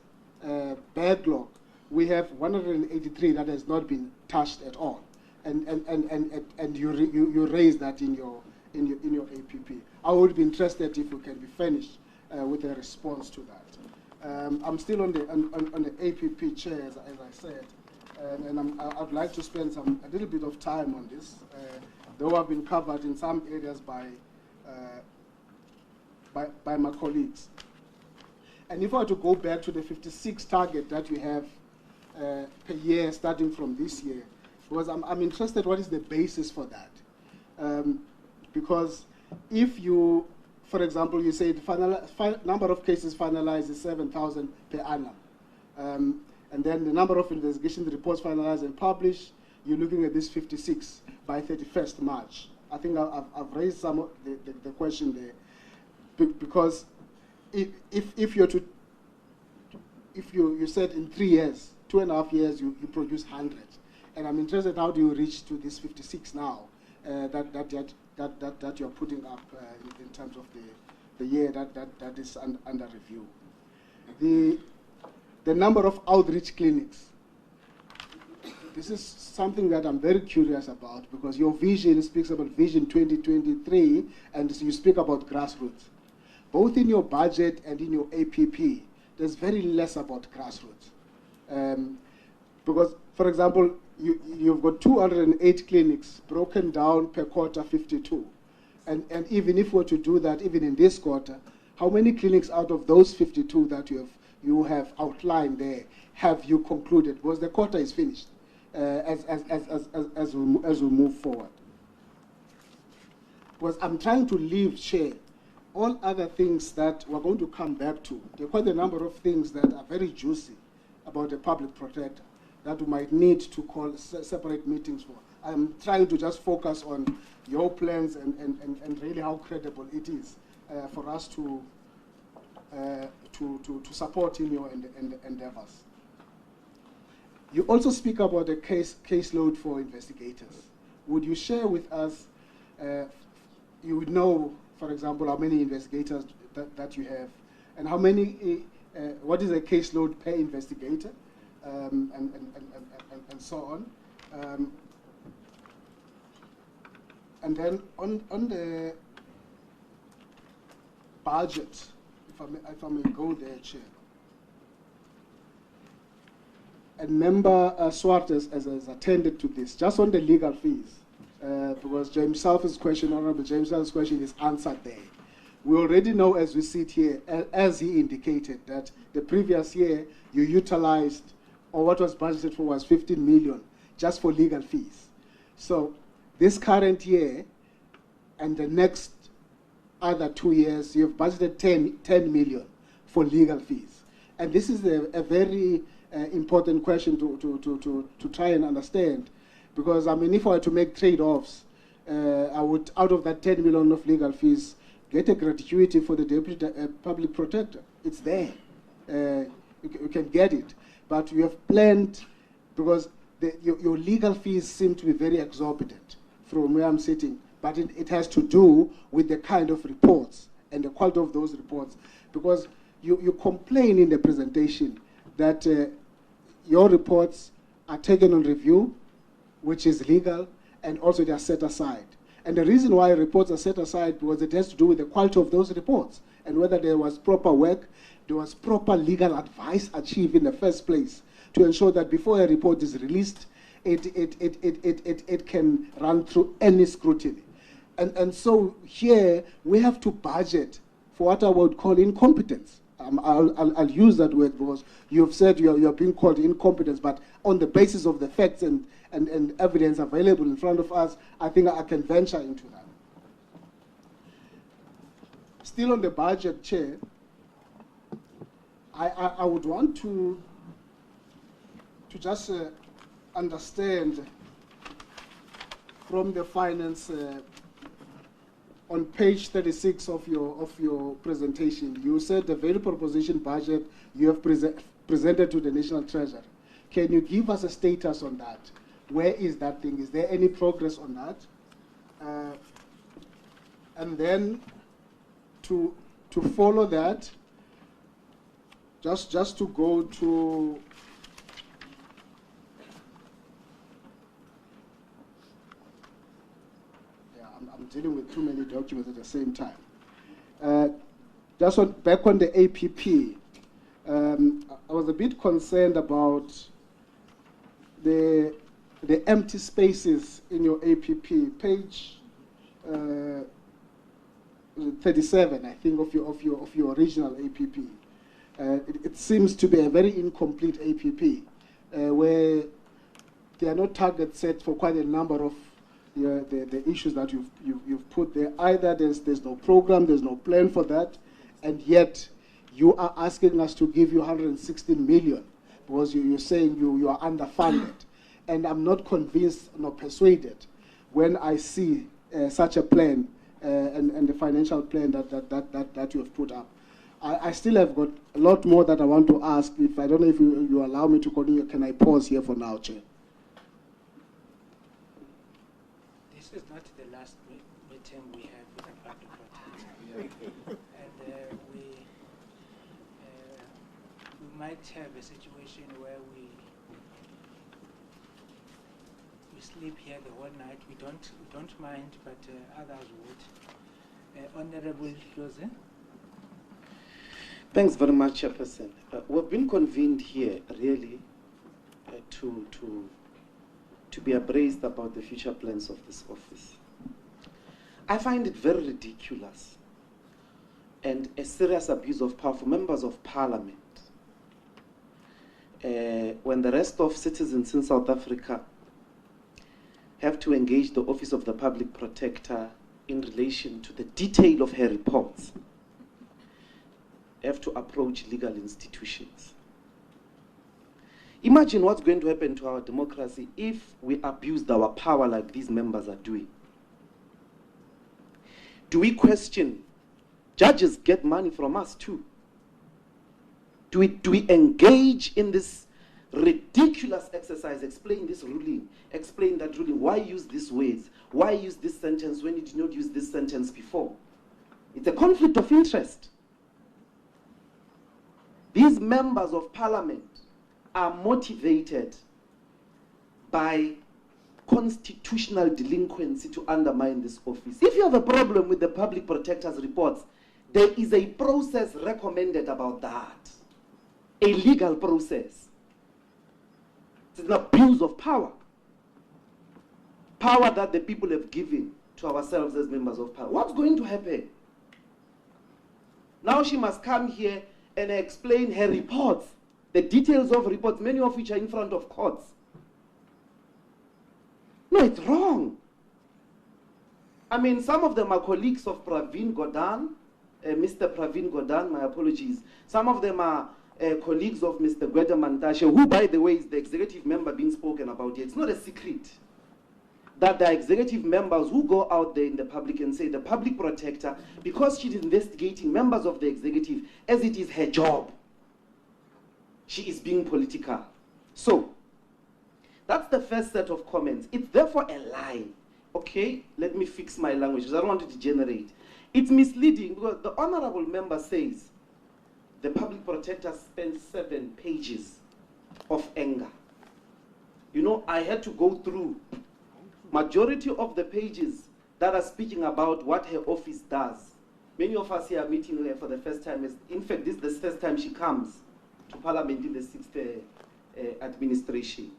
backlog, we have 183 that has not been touched at all, and you raise that in your APP. I would be interested if we can be finished with a response to that. I'm still on the APP chair, as I said, and I'd like to spend a little bit of time on this, though I've been covered in some areas by my colleagues. And if I were to go back to the 56 target that we have per year starting from this year, because I'm interested what is the basis for that. Because if you, for example, you say the number of cases finalized is 7,000 per annum, and then the number of investigation reports finalized and published, you're looking at this 56 by 31st March. I think I've raised some of the question there, because if you said in 3 years, 2.5 years, you produce 100, and I'm interested how do you reach to this 56 now that you're putting up in terms of the year that is under review. The number of outreach clinics. This is something that I'm very curious about, because your vision speaks about Vision 2023, and you speak about grassroots. Both in your budget and in your APP, there's very less about grassroots. Because, for example, you've got 208 clinics broken down per quarter, 52. And even if we were to do that, even in this quarter, how many clinics out of those 52 that you have outlined there have you concluded? Because the quarter is finished as we move forward. Because I'm trying to share all other things that we're going to come back to. There are quite a number of things that are very juicy about the public protector that we might need to call separate meetings for. I'm trying to just focus on your plans and really how credible it is for us to support in your endeavors. You also speak about the caseload for investigators. Would you share with us, you would know, for example, how many investigators that you have, and how many, what is a caseload per investigator, and so on. And then on the budget, if I may go there, Chair. And Member Swartes has attended to this, just on the legal fees, because James Salford's question, Honorable James Salford's question is answered there. We already know as we sit here, as he indicated, that the previous year you utilized, or what was budgeted for was 15 million just for legal fees. So this current year and the next other 2 years, you've budgeted 10 million for legal fees. And this is a very important question to try and understand, because I mean, if I were to make trade-offs, I would, out of that 10 million of legal fees, get a gratuity for the Deputy Public Protector. It's there. You can get it. But you have planned, because your legal fees seem to be very exorbitant from where I'm sitting, but it has to do with the kind of reports and the quality of those reports. Because you complain in the presentation that your reports are taken on review, which is legal, and also they are set aside. And the reason why reports are set aside, because it has to do with the quality of those reports and whether there was proper work, there was proper legal advice achieved in the first place to ensure that before a report is released, it can run through any scrutiny. And so here we have to budget for what I would call incompetence. I'll use that word because you've said you're being called incompetence, but on the basis of the facts and evidence available in front of us, I think I can venture into that. Still on the budget, Chair, I would want to just understand from the finance on page 36 of your presentation. You said the value proposition budget you have presented to the National Treasury. Can you give us a status on that? Where is that thing? Is there any progress on that? And then to follow that, just to go to I'm dealing with too many documents at the same time. Back on the APP, I was a bit concerned about the empty spaces in your APP, page 37, I think, of your original APP. It seems to be a very incomplete APP, where there are no targets set for quite a number of the issues that you've put there. Either there's no program, there's no plan for that, and yet you are asking us to give you 116 million because you're saying you are underfunded. And I'm not convinced nor persuaded when I see such a plan and the financial plan that you have put up. I still have got a lot more that I want to ask. If I don't know if you allow me to continue, can I pause here for now, Chair? This is not the last meeting we have with the Public Protector. And we might have a situation where we sleep here the whole night. We don't mind, but others would. Honorable Jose. Thanks very much, Chairperson. We've been convened here really to be appraised about the future plans of this office. I find it very ridiculous and a serious abuse of power for members of parliament when the rest of citizens in South Africa have to engage the Office of the Public Protector in relation to the detail of her reports, have to approach legal institutions. Imagine what's going to happen to our democracy if we abused our power like these members are doing. Do we question judges get money from us too? Do we engage in this ridiculous exercise? Explain this ruling, explain that ruling. Why use these words? Why use this sentence when you did not use this sentence before? It's a conflict of interest. These members of parliament are motivated by constitutional delinquency to undermine this office. If you have a problem with the public protector's reports, There is a process recommended about that, a legal process. It's an abuse of power. Power that the people have given to ourselves as members of parliament. What's going to happen? Now she must come here and explain her reports, the details of reports, many of which are in front of courts. No, it's wrong. I mean, some of them are colleagues of Pravin Gordhan, Mr. Pravin Gordhan, my apologies. Some of them are colleagues of Mr. Gweda Mantashe, who, by the way, is the executive member being spoken about here. It's not a secret that there are executive members who go out there in the public and say the public protector, because she's investigating members of the executive as it is her job, she is being political. So, that's the first set of comments. It's therefore a lie. Okay, let me fix my language because I don't want to degenerate. It's misleading because the honorable member says the public protector spent 7 pages of anger. You know, I had to go through majority of the pages that are speaking about what her office does. Many of us here are meeting her for the first time. In fact, this is the first time she comes to Parliament in the 6th administration.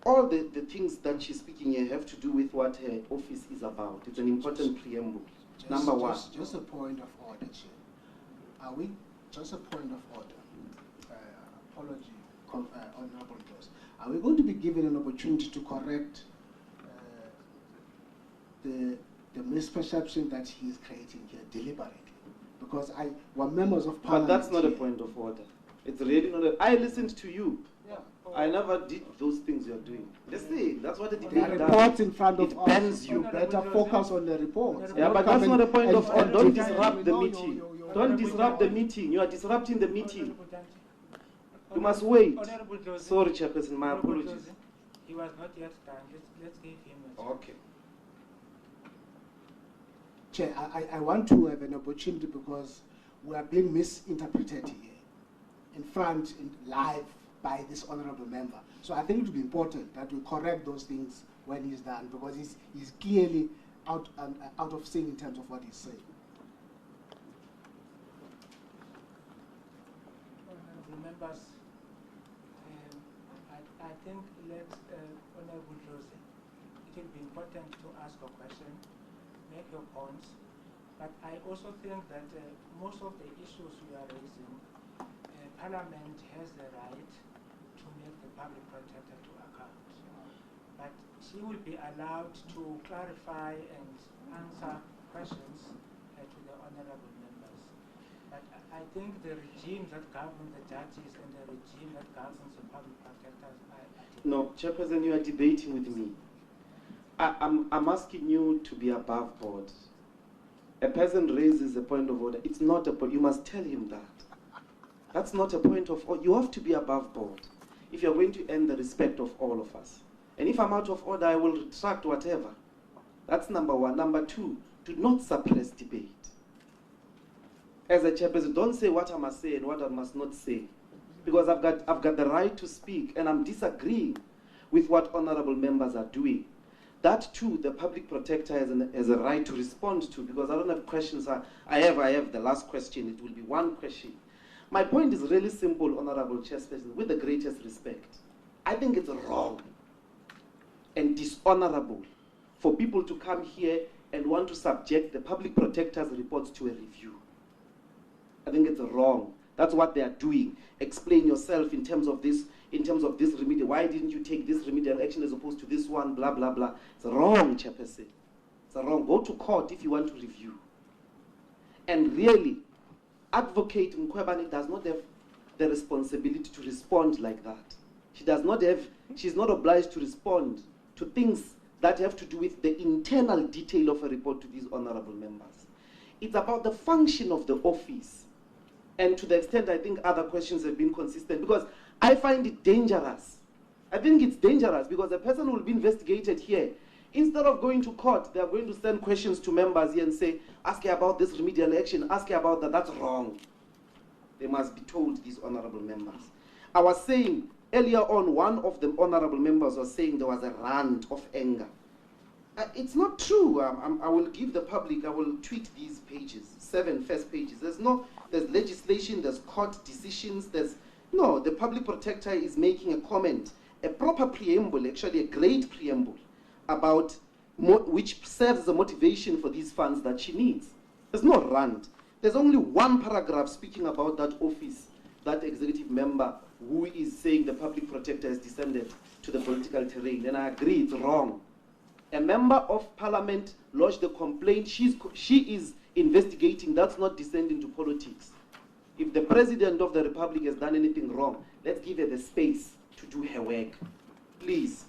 All the things that she's speaking here have to do with what her office is about. It's an important preamble. Number one. Just a point of order, Chair. Just a point of order. Apology, Honorable Jones. Are we going to be given an opportunity to correct the misperception that he is creating here deliberately? Because we're members of Parliament. But that's not a point of order. It's really not. I listened to you. Yeah. I never did those things you're doing. Listen, that's what the debate does. There are reports in front of us. It bans you. Better focus on the reports. Yeah, but that's not a point of order. Don't disrupt the meeting. Don't disrupt the meeting. You are disrupting the meeting. You must wait. Sorry, Chairperson, my apologies. He was not yet done. Let's give him a chance. Okay. Chair, I want to have an opportunity because we are being misinterpreted here in front, live, by this honorable member. So I think it would be important that we correct those things when he's done, because he's clearly out of sync in terms of what he's saying. Honorable members, I think Honorable Rosie, it will be important to ask a question, make your points, but I also think that most of the issues we are raising, Parliament has the right to make the public protector to account. But she will be allowed to clarify and answer questions to the honorable members. But I think the regime that governs the judges and the regime that governs the public protectors No, Chairperson, you are debating with me. I'm asking you to be above board. A person raises a point of order. It's not a point. You must tell him that. That's not a point of order. You have to be above board if you're going to earn the respect of all of us. And if I'm out of order, I will retract whatever. That's number one. Number two, do not suppress debate. As a chairperson, don't say what I must say and what I must not say. Because I've got the right to speak, and I'm disagreeing with what honorable members are doing. That too, the public protector has a right to respond to, because I don't have questions. I have the last question. It will be one question. My point is really simple, Honorable Chairperson, with the greatest respect. I think it's wrong and dishonorable for people to come here and want to subject the public protector's reports to a review. I think it's wrong. That's what they are doing. Explain yourself in terms of this remedial. Why didn't you take this remedial action as opposed to this one, blah, blah, blah. It's wrong, Chairperson. It's wrong. Go to court if you want to review. And really, Advocate Mkhwebane does not have the responsibility to respond like that. She's not obliged to respond to things that have to do with the internal detail of a report to these honorable members. It's about the function of the office. And to the extent I think other questions have been consistent, because I find it dangerous. I think it's dangerous because a person will be investigated here. Instead of going to court, they are going to send questions to members here and say, ask her about this remedial action, ask her about that. That's wrong. They must be told, these honorable members. I was saying earlier on, one of the honorable members was saying there was a rant of anger. It's not true. I will give the public, I will tweet these pages, 7 first pages. There's legislation, there's court decisions, no, the public protector is making a comment, a proper preamble, actually a great preamble, about which serves as a motivation for these funds that she needs. There's no rant. There's only one paragraph speaking about that office, that executive member who is saying the public protector has descended to the political terrain, and I agree it's wrong. A member of parliament lodged a complaint. She is investigating. That's not descending to politics. If the president of the republic has done anything wrong, let's give her the space to do her work, please.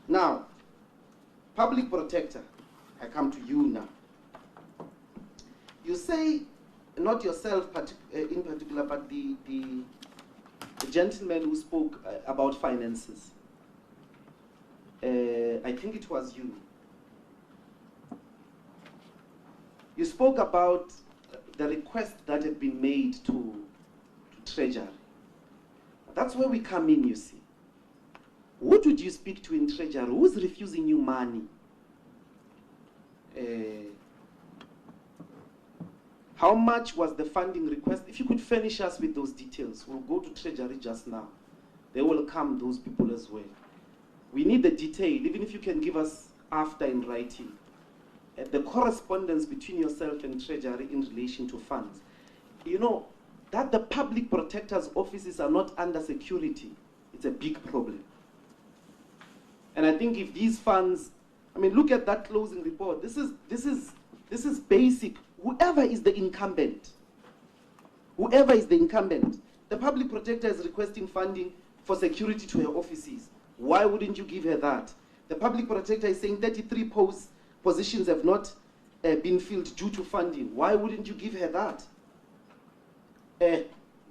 Now, public protector, I come to you now. You say, not yourself in particular, but the gentleman who spoke about finances. I think it was you. You spoke about the request that had been made to Treasury. That's where we come in, you see. What would you speak to in Treasury? Who's refusing you money? How much was the funding request? If you could furnish us with those details, we'll go to Treasury just now. They will come, those people as well. We need the detail, even if you can give us after in writing. The correspondence between yourself and Treasury in relation to funds. You know, that the public protector's offices are not under security, it's a big problem. And I think if these funds, I mean, look at that closing report. This is basic. Whoever is the incumbent, the public protector is requesting funding for security to her offices. Why wouldn't you give her that? The public protector is saying 33 positions have not been filled due to funding. Why wouldn't you give her that?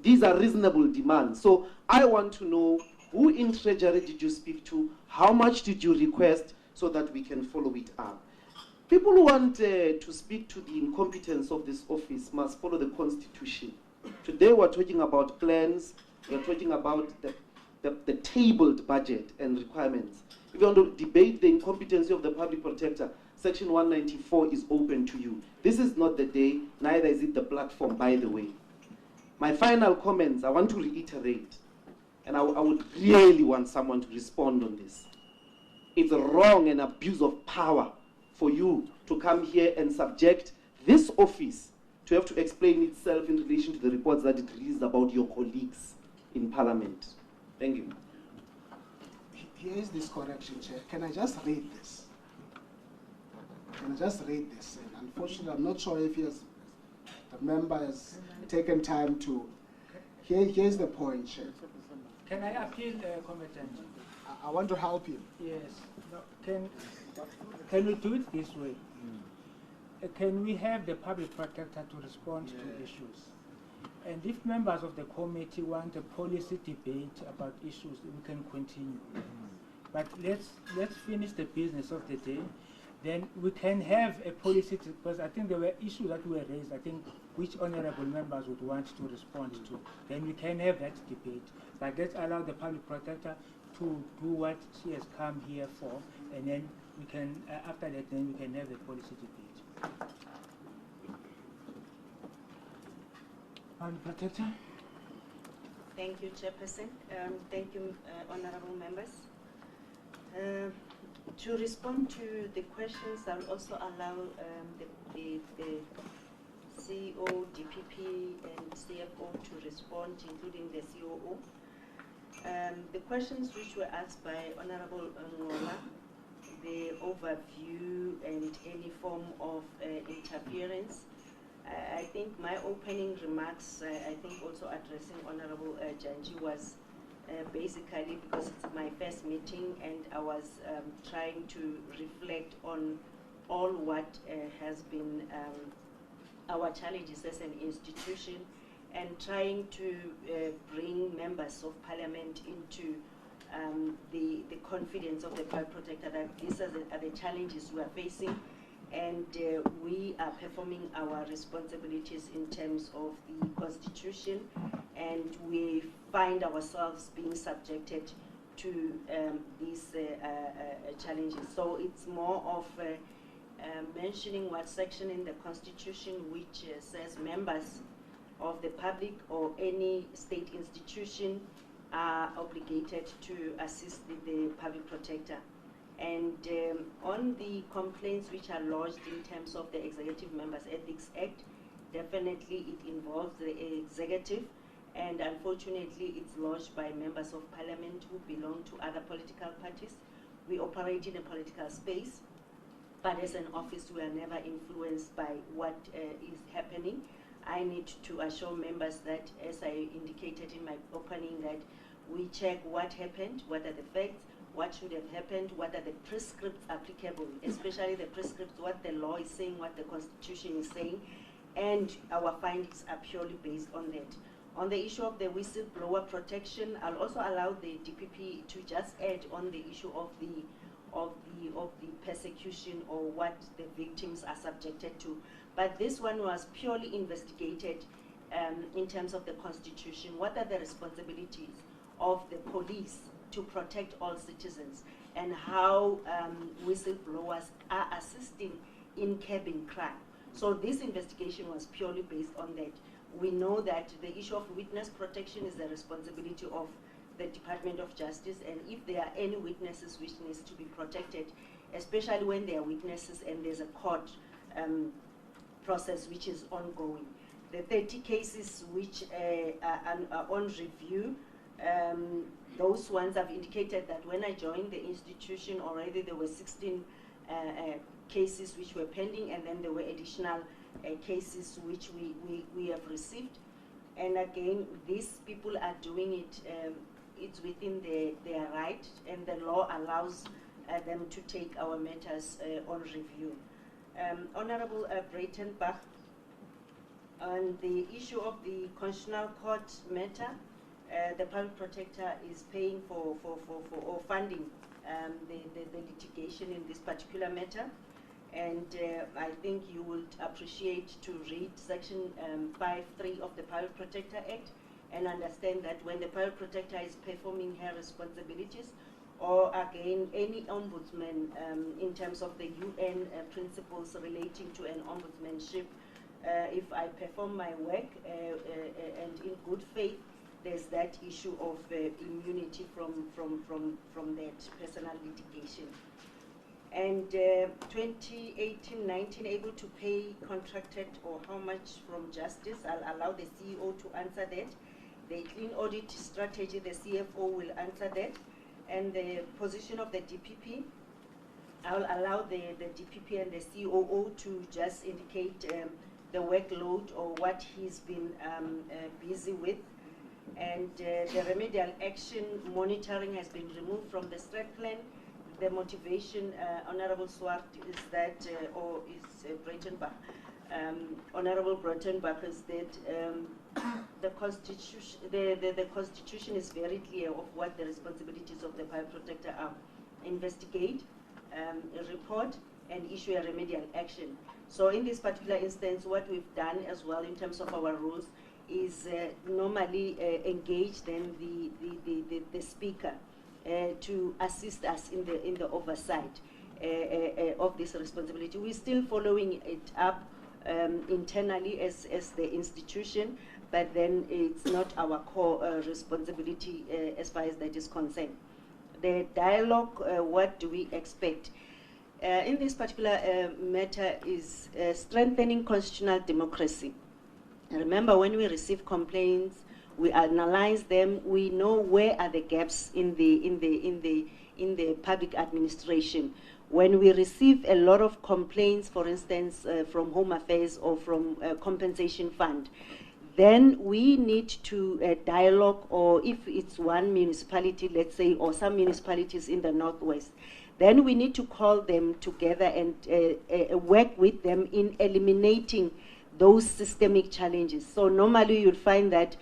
These are reasonable demands. So I want to know, who in Treasury did you speak to? How much did you request, so that we can follow it up? People who want to speak to the incompetence of this office must follow the Constitution. Today we're talking about plans, we're talking about the tabled budget and requirements. If you want to debate the incompetency of the public protector, Section 194 is open to you. This is not the day, neither is it the platform, by the way. My final comments, I want to reiterate, and I would really want someone to respond on this. It's wrong and abuse of power for you to come here and subject this office to have to explain itself in relation to the reports that it released about your colleagues in Parliament. Thank you. Here is this correction, Chair. Can I just read this? Can I just read this? And unfortunately, I'm not sure if the member has taken time to. Here's the point, Chair. Can I appeal competent? I want to help you. Yes. No, can we do it this way? Can we have the public protector to respond to issues? And if members of the committee want a policy debate about issues, we can continue. But let's finish the business of the day. Then we can have a policy, because I think there were issues that were raised, I think, which honorable members would want to respond to. Then we can have that debate. But let's allow the public protector to do what she has come here for, and then we can, after that, then we can have a policy debate. Public protector. Thank you, Chairperson. Thank you, honorable members. To respond to the questions, I'll also allow the CEO, DPP, and CFO to respond, including the COO. The questions which were asked by Honorable Ngola, the overview and any form of interference, I think my opening remarks, I think also addressing Honorable Janji, was basically because it's my first meeting and I was trying to reflect on all what has been our challenges as an institution, and trying to bring members of parliament into the confidence of the public protector that these are the challenges we are facing, and we are performing our responsibilities in terms of the Constitution, and we find ourselves being subjected to these challenges. So it's more of mentioning what section in the Constitution which says members of the public or any state institution are obligated to assist the public protector. And on the complaints which are lodged in terms of the Executive Members Ethics Act, definitely it involves the executive, and unfortunately it's lodged by members of parliament who belong to other political parties. We operate in a political space, but as an office we are never influenced by what is happening. I need to assure members that, as I indicated in my opening, that we check what happened, what are the facts, what should have happened, what are the prescripts applicable, especially the prescripts, what the law is saying, what the Constitution is saying, and our findings are purely based on that. On the issue of the whistleblower protection, I'll also allow the DPP to just add on the issue of the persecution or what the victims are subjected to. But this one was purely investigated in terms of the Constitution. What are the responsibilities of the police to protect all citizens, and how whistleblowers are assisting in curbing crime. So this investigation was purely based on that. We know that the issue of witness protection is the responsibility of the Department of Justice, and if there are any witnesses which needs to be protected, especially when they are witnesses and there's a court process which is ongoing. The 30 cases which are on review, those ones have indicated that when I joined the institution already there were 16 cases which were pending, and then there were additional cases which we have received. And again, these people are doing it, it's within their right, and the law allows them to take our matters on review. Honorable Breitenbach, on the issue of the Constitutional Court matter, the public protector is paying for or funding the litigation in this particular matter, and I think you would appreciate to read section 5.3 of the Public Protector Act and understand that when the public protector is performing her responsibilities, or again any ombudsman in terms of the UN principles relating to an ombudsmanship, if I perform my work and in good faith, there's that issue of immunity from that personal litigation. And 2018-19, able to pay contracted or how much from justice, I'll allow the CEO to answer that. The clean audit strategy, the CFO will answer that. And the position of the DPP, I'll allow the DPP and the COO to just indicate the workload or what he's been busy with. And the remedial action monitoring has been removed from the strat plan. The motivation, Honorable Swart, is that, or is Breitenbach, Honorable Breitenbach, is that the Constitution is very clear of what the responsibilities of the public protector are: investigate, report, and issue a remedial action. So in this particular instance, what we've done as well in terms of our rules is normally engage then the speaker to assist us in the oversight of this responsibility. We're still following it up internally as the institution, but then it's not our core responsibility as far as that is concerned. The dialogue, what do we expect? In this particular matter is strengthening constitutional democracy. Remember, when we receive complaints, we analyze them. We know where are the gaps in the public administration. When we receive a lot of complaints, for instance, from Home Affairs or from Compensation Fund, then we need to dialogue, or if it's one municipality, let's say, or some municipalities in the Northwest, then we need to call them together and work with them in eliminating those systemic challenges. So normally you'll find that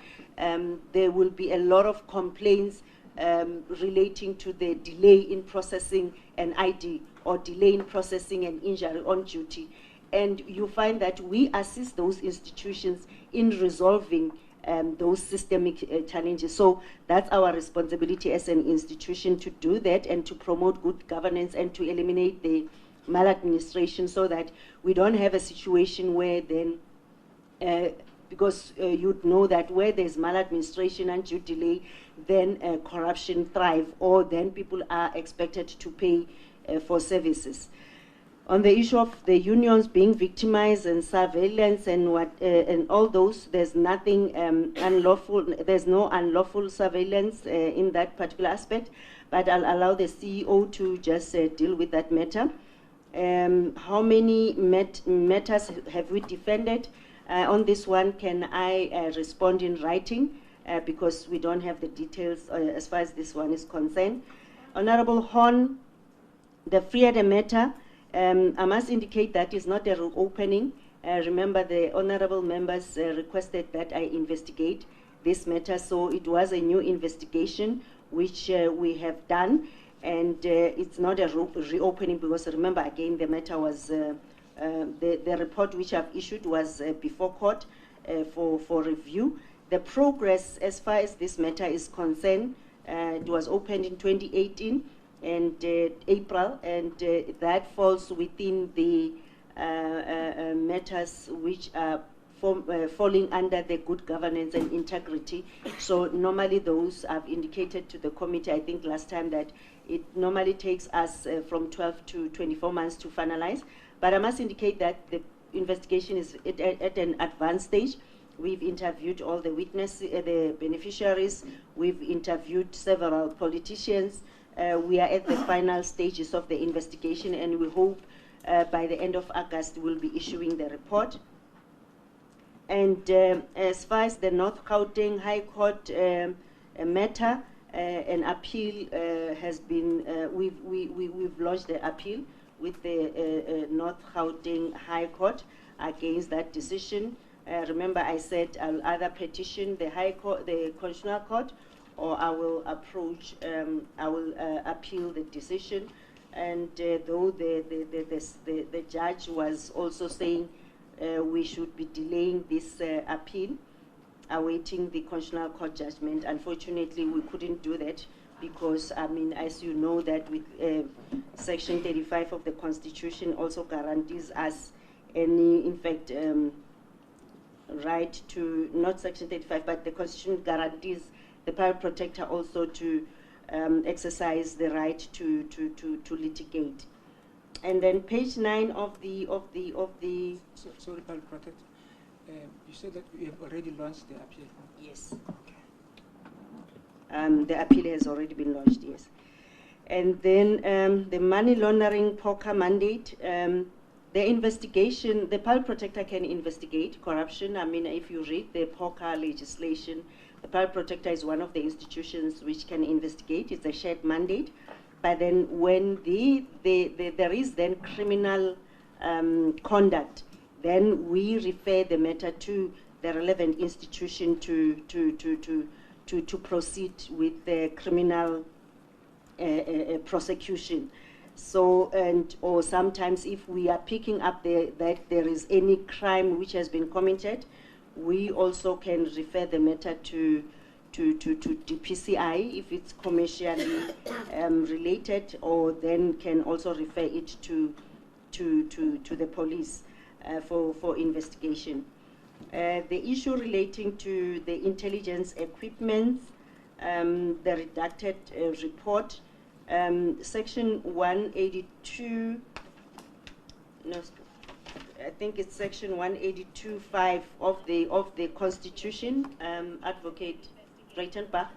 there will be a lot of complaints relating to the delay in processing an ID or delay in processing an injury on duty. And you find that we assist those institutions in resolving those systemic challenges. So that's our responsibility as an institution to do that and to promote good governance and to eliminate the maladministration so that we don't have a situation where then, because you'd know that where there's maladministration and due delay, then corruption thrive, or then people are expected to pay for services. On the issue of the unions being victimized and surveillance and and all those, there's nothing unlawful. There's no unlawful surveillance in that particular aspect. But I'll allow the CEO to just deal with that matter. How many matters have we defended? On this one, can I respond in writing? Because we don't have the details as far as this one is concerned. Honorable Horn, the Friede matter. I must indicate that is not a reopening. Remember, the honorable members requested that I investigate this matter, so it was a new investigation which we have done, and it's not a reopening because, remember, again, the matter was, the report which I've issued was before court for review. The progress as far as this matter is concerned, it was opened in 2018, and April, and that falls within the matters which are falling under the good governance and integrity. So normally those I've indicated to the committee, I think last time, that it normally takes us from 12 to 24 months to finalize. But I must indicate that the investigation is at an advanced stage. We've interviewed all the witnesses, the beneficiaries. We've interviewed several politicians. We are at the final stages of the investigation, and we hope by the end of August we'll be issuing the report. And as far as the North Gauteng High Court matter, an appeal has been, we've lodged the appeal with the North Gauteng High Court against that decision. Remember, I said I'll either petition the High Court, the Constitutional Court, or I will approach, I will appeal the decision. And though the judge was also saying we should be delaying this appeal, awaiting the Constitutional Court judgment, unfortunately we couldn't do that because, I mean, as you know, that with Section 35 of the Constitution also guarantees us any, in fact, right to, not Section 35, but the Constitution guarantees the private protector also to exercise the right to litigate. And then page 9 of the Sorry, private protector. You said that you have already launched the appeal. Yes. The appeal has already been launched, yes. And then the money laundering POCA mandate, the investigation, the public protector can investigate corruption. I mean, if you read the POCA legislation, the public protector is one of the institutions which can investigate. It's a shared mandate. But then when there is then criminal conduct, then we refer the matter to the relevant institution to proceed with the criminal prosecution. So, or sometimes if we are picking up that there is any crime which has been committed, we also can refer the matter to DPCI if it's commercially related, or then can also refer it to the police for investigation. The issue relating to the intelligence equipment, the redacted report, Section 182, no, I think it's Section 182(5) of the Constitution, Advocate Breitenbach.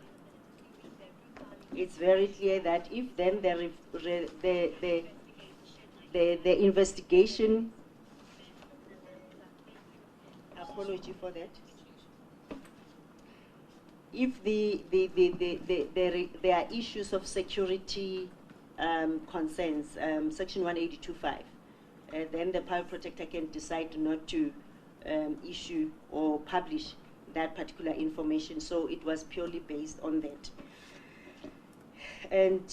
It's very clear that if then the investigation, apology for that, if there are issues of security concerns, Section 182(5), then the public protector can decide not to issue or publish that particular information. So it was purely based on that. And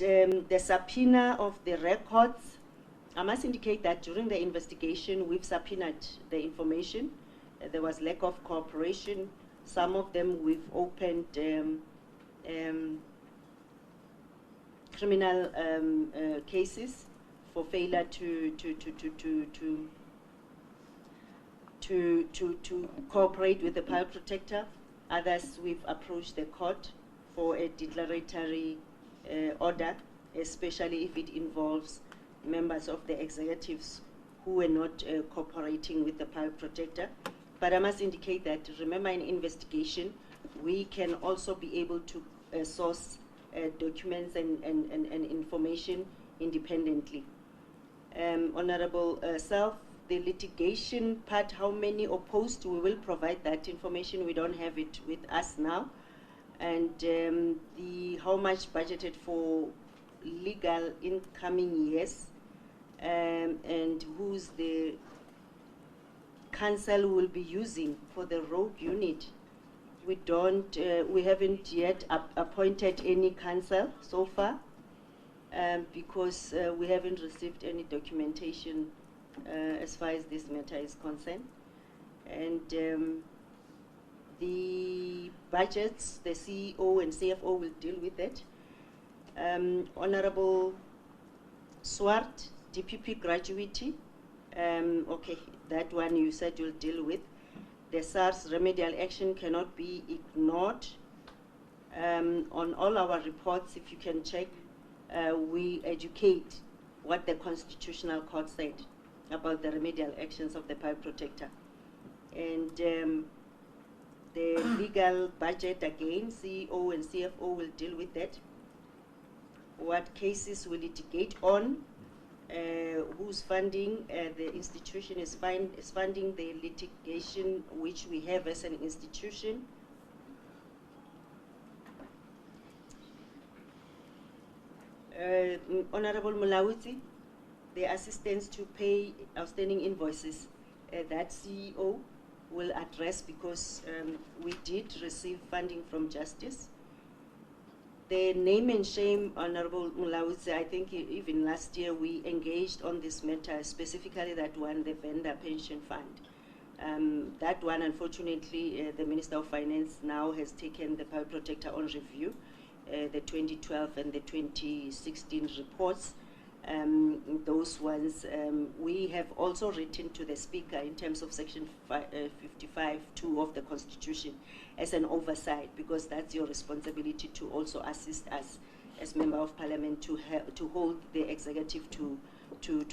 the subpoena of the records, I must indicate that during the investigation we've subpoenaed the information. There was lack of cooperation Some of them we've opened criminal cases for failure to cooperate with the public protector. Others we've approached the court for a declaratory order, especially if it involves members of the executives who were not cooperating with the public protector. But I must indicate that, remember, in investigation, we can also be able to source documents and information independently. Honorable Self, the litigation part, how many opposed, we will provide that information. We don't have it with us now. And the how much budgeted for legal incoming years, and who's the council will be using for the road unit. We don't, we haven't yet appointed any council so far, because we haven't received any documentation as far as this matter is concerned. And the budgets, the CEO and CFO will deal with it. Honorable Swart, DPP gratuity, okay, that one you said you'll deal with. The SARS remedial action cannot be ignored. On all our reports, if you can check, we educate what the Constitutional Court said about the remedial actions of the pipe protector. And the legal budget, again, CEO and CFO will deal with that. What cases will litigate on? Who's funding? The institution is funding the litigation which we have as an institution. Honorable Mulawuti, the assistance to pay outstanding invoices, that CEO will address, because we did receive funding from Justice. The name and shame, Honorable Mulawuti, I think even last year we engaged on this matter, specifically that one, the vendor pension fund. That one, unfortunately, the Minister of Finance now has taken the Public Protector on review, the 2012 and the 2016 reports. Those ones, we have also written to the Speaker in terms of Section 55(2) of the Constitution as an oversight, because that's your responsibility to also assist us as Member of Parliament to hold the executive to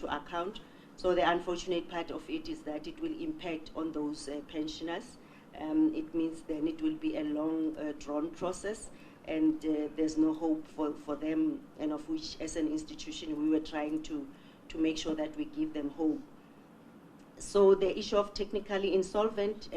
account. So the unfortunate part of it is that it will impact on those pensioners. It means then it will be a long drawn process, and there's no hope for them, and of which as an institution we were trying to make sure that we give them hope. So the issue of technically insolvent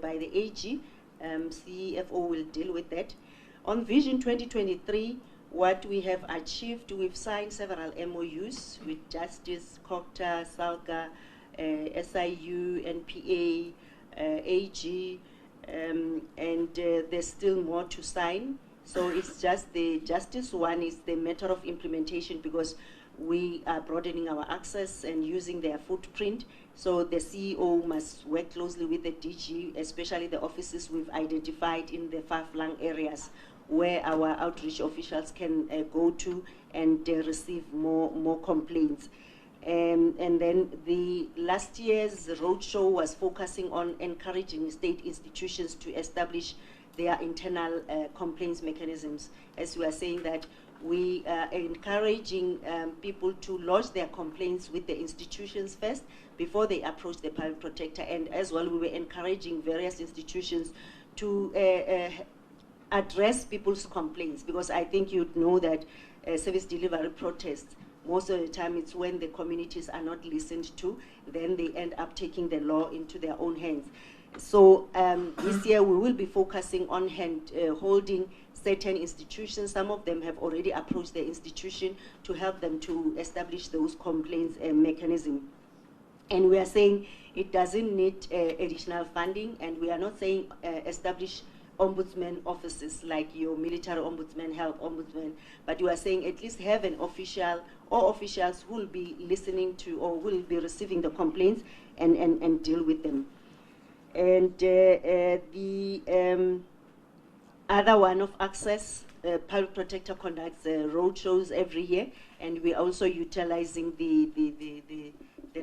by the AG, CFO will deal with that. On Vision 2023, what we have achieved, we've signed several MOUs with Justice, COCTA, SALGA, SIU, NPA, AG, and there's still more to sign. So it's just the Justice one is the matter of implementation, because we are broadening our access and using their footprint. So the CEO must work closely with the DG, especially the offices we've identified in the far-flung areas where our outreach officials can go to and receive more complaints. And then the last year's roadshow was focusing on encouraging state institutions to establish their internal complaints mechanisms. As we are saying that we are encouraging people to lodge their complaints with the institutions first before they approach the public protector. And as well, we were encouraging various institutions to address people's complaints, because I think you'd know that service delivery protests, most of the time it's when the communities are not listened to, then they end up taking the law into their own hands. So this year we will be focusing on holding certain institutions. Some of them have already approached the institution to help them to establish those complaints mechanism. And we are saying it doesn't need additional funding, and we are not saying establish ombudsman offices like your military ombudsman, health ombudsman, but you are saying at least have an official or officials who will be listening to or will be receiving the complaints and deal with them. And the other one of access, Public Protector conducts road shows every year, and we're also utilizing the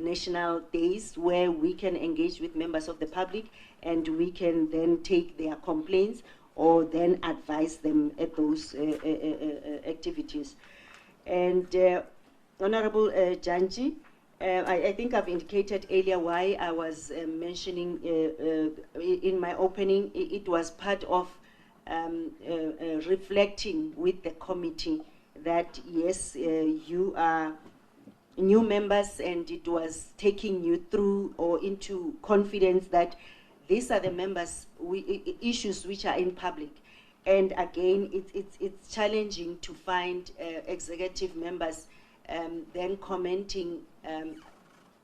national days where we can engage with members of the public, and we can then take their complaints or then advise them at those activities. And Honorable Janji, I think I've indicated earlier why I was mentioning in my opening, it was part of reflecting with the committee that yes, you are new members, and it was taking you through or into confidence that these are the members issues which are in public. And again, it's challenging to find executive members then commenting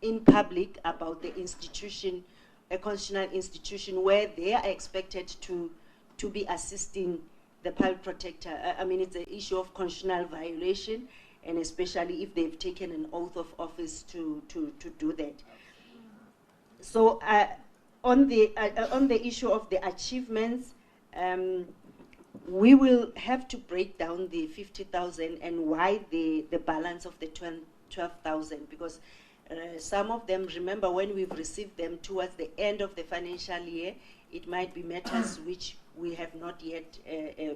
in public about the institution, a constitutional institution where they are expected to be assisting the Public Protector. I mean, it's an issue of constitutional violation, and especially if they've taken an oath of office to do that. So on the issue of the achievements, we will have to break down the 50,000 and why the balance of the 12,000, because some of them, remember, when we've received them towards the end of the financial year, it might be matters which we have not yet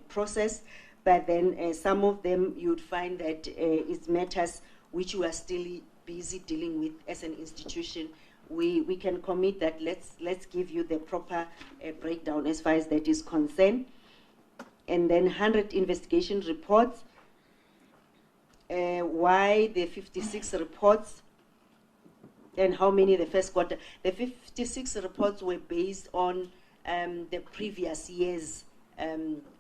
processed, but then some of them you'd find that it's matters which we are still busy dealing with as an institution. We can commit that let's give you the proper breakdown as far as that is concerned. And then 100 investigation reports. Why the 56 reports and how many the first quarter? The 56 reports were based on the previous year's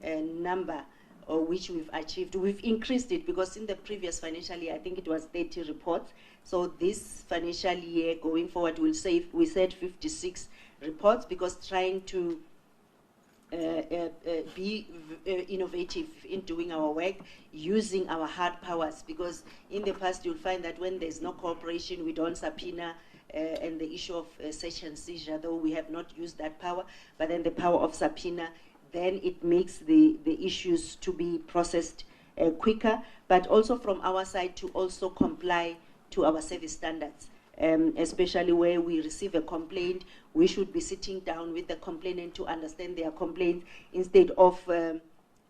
number which we've achieved. We've increased it because in the previous financial year, I think it was 30 reports. So this financial year going forward, we said 56 reports because trying to be innovative in doing our work, using our hard powers, because in the past you'll find that when there's no cooperation, we don't subpoena, and the issue of search and seizure, though we have not used that power, but then the power of subpoena, then it makes the issues to be processed quicker, but also from our side to also comply to our service standards. Especially where we receive a complaint, we should be sitting down with the complainant to understand their complaint instead of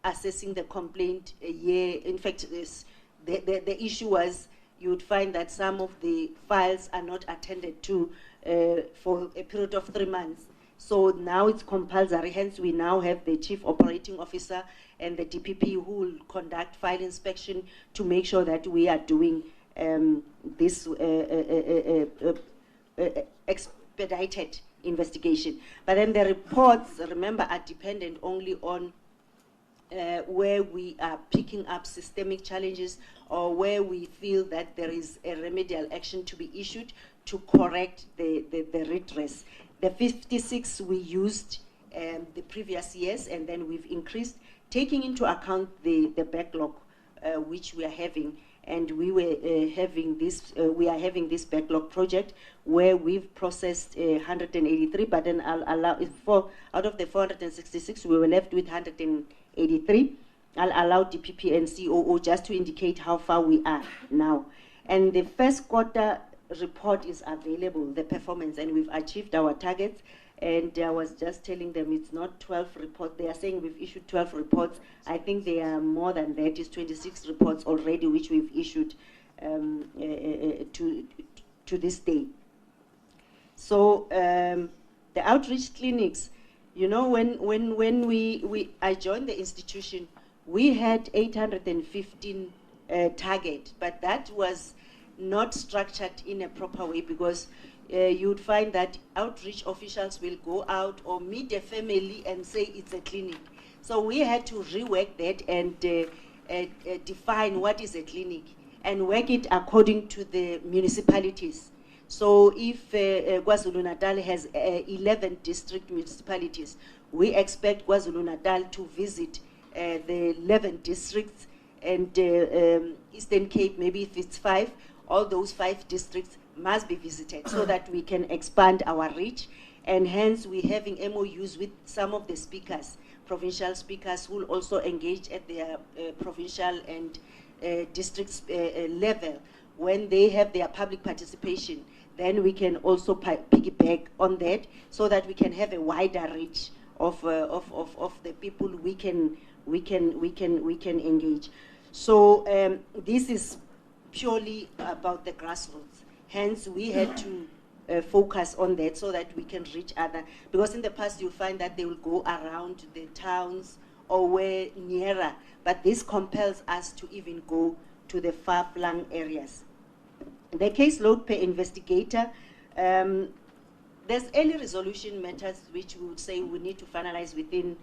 assessing the complaint a year. In fact, the issue was you would find that some of the files are not attended to for a period of 3 months. So now it's compulsory, hence we now have the Chief Operating Officer and the DPP who will conduct file inspection to make sure that we are doing this expedited investigation. But then the reports, remember, are dependent only on where we are picking up systemic challenges or where we feel that there is a remedial action to be issued to correct the redress. The 56 we used the previous years, and then we've increased, taking into account the backlog which we are having. And we were having this, we are having this backlog project where we've processed 183, but then I'll allow, out of the 466, we were left with 183. I'll allow DPP and COO just to indicate how far we are now. And the first quarter report is available, the performance, and we've achieved our targets. And I was just telling them it's not 12 reports. They are saying we've issued 12 reports. I think they are more than that. It's 26 reports already, which we've issued to this day. So the outreach clinics, you know, when I joined the institution, we had 815 target, but that was not structured in a proper way because you'd find that outreach officials will go out or meet a family and say it's a clinic. So we had to rework that and define what is a clinic and work it according to the municipalities. So if KwaZulu-Natal has 11 district municipalities, we expect KwaZulu-Natal to visit the 11 districts, and Eastern Cape, maybe if it's 5, all those 5 districts must be visited so that we can expand our reach And hence we're having MOUs with some of the speakers, provincial speakers, who will also engage at their provincial and district level. When they have their public participation, then we can also piggyback on that, so that we can have a wider reach of the people we can engage. So this is purely about the grassroots. Hence, we had to focus on that so that we can reach other. Because in the past, you find that they will go around the towns or where nearer, but this compels us to even go to the far-flung areas. The caseload per investigator, there's early resolution matters which we would say we need to finalize within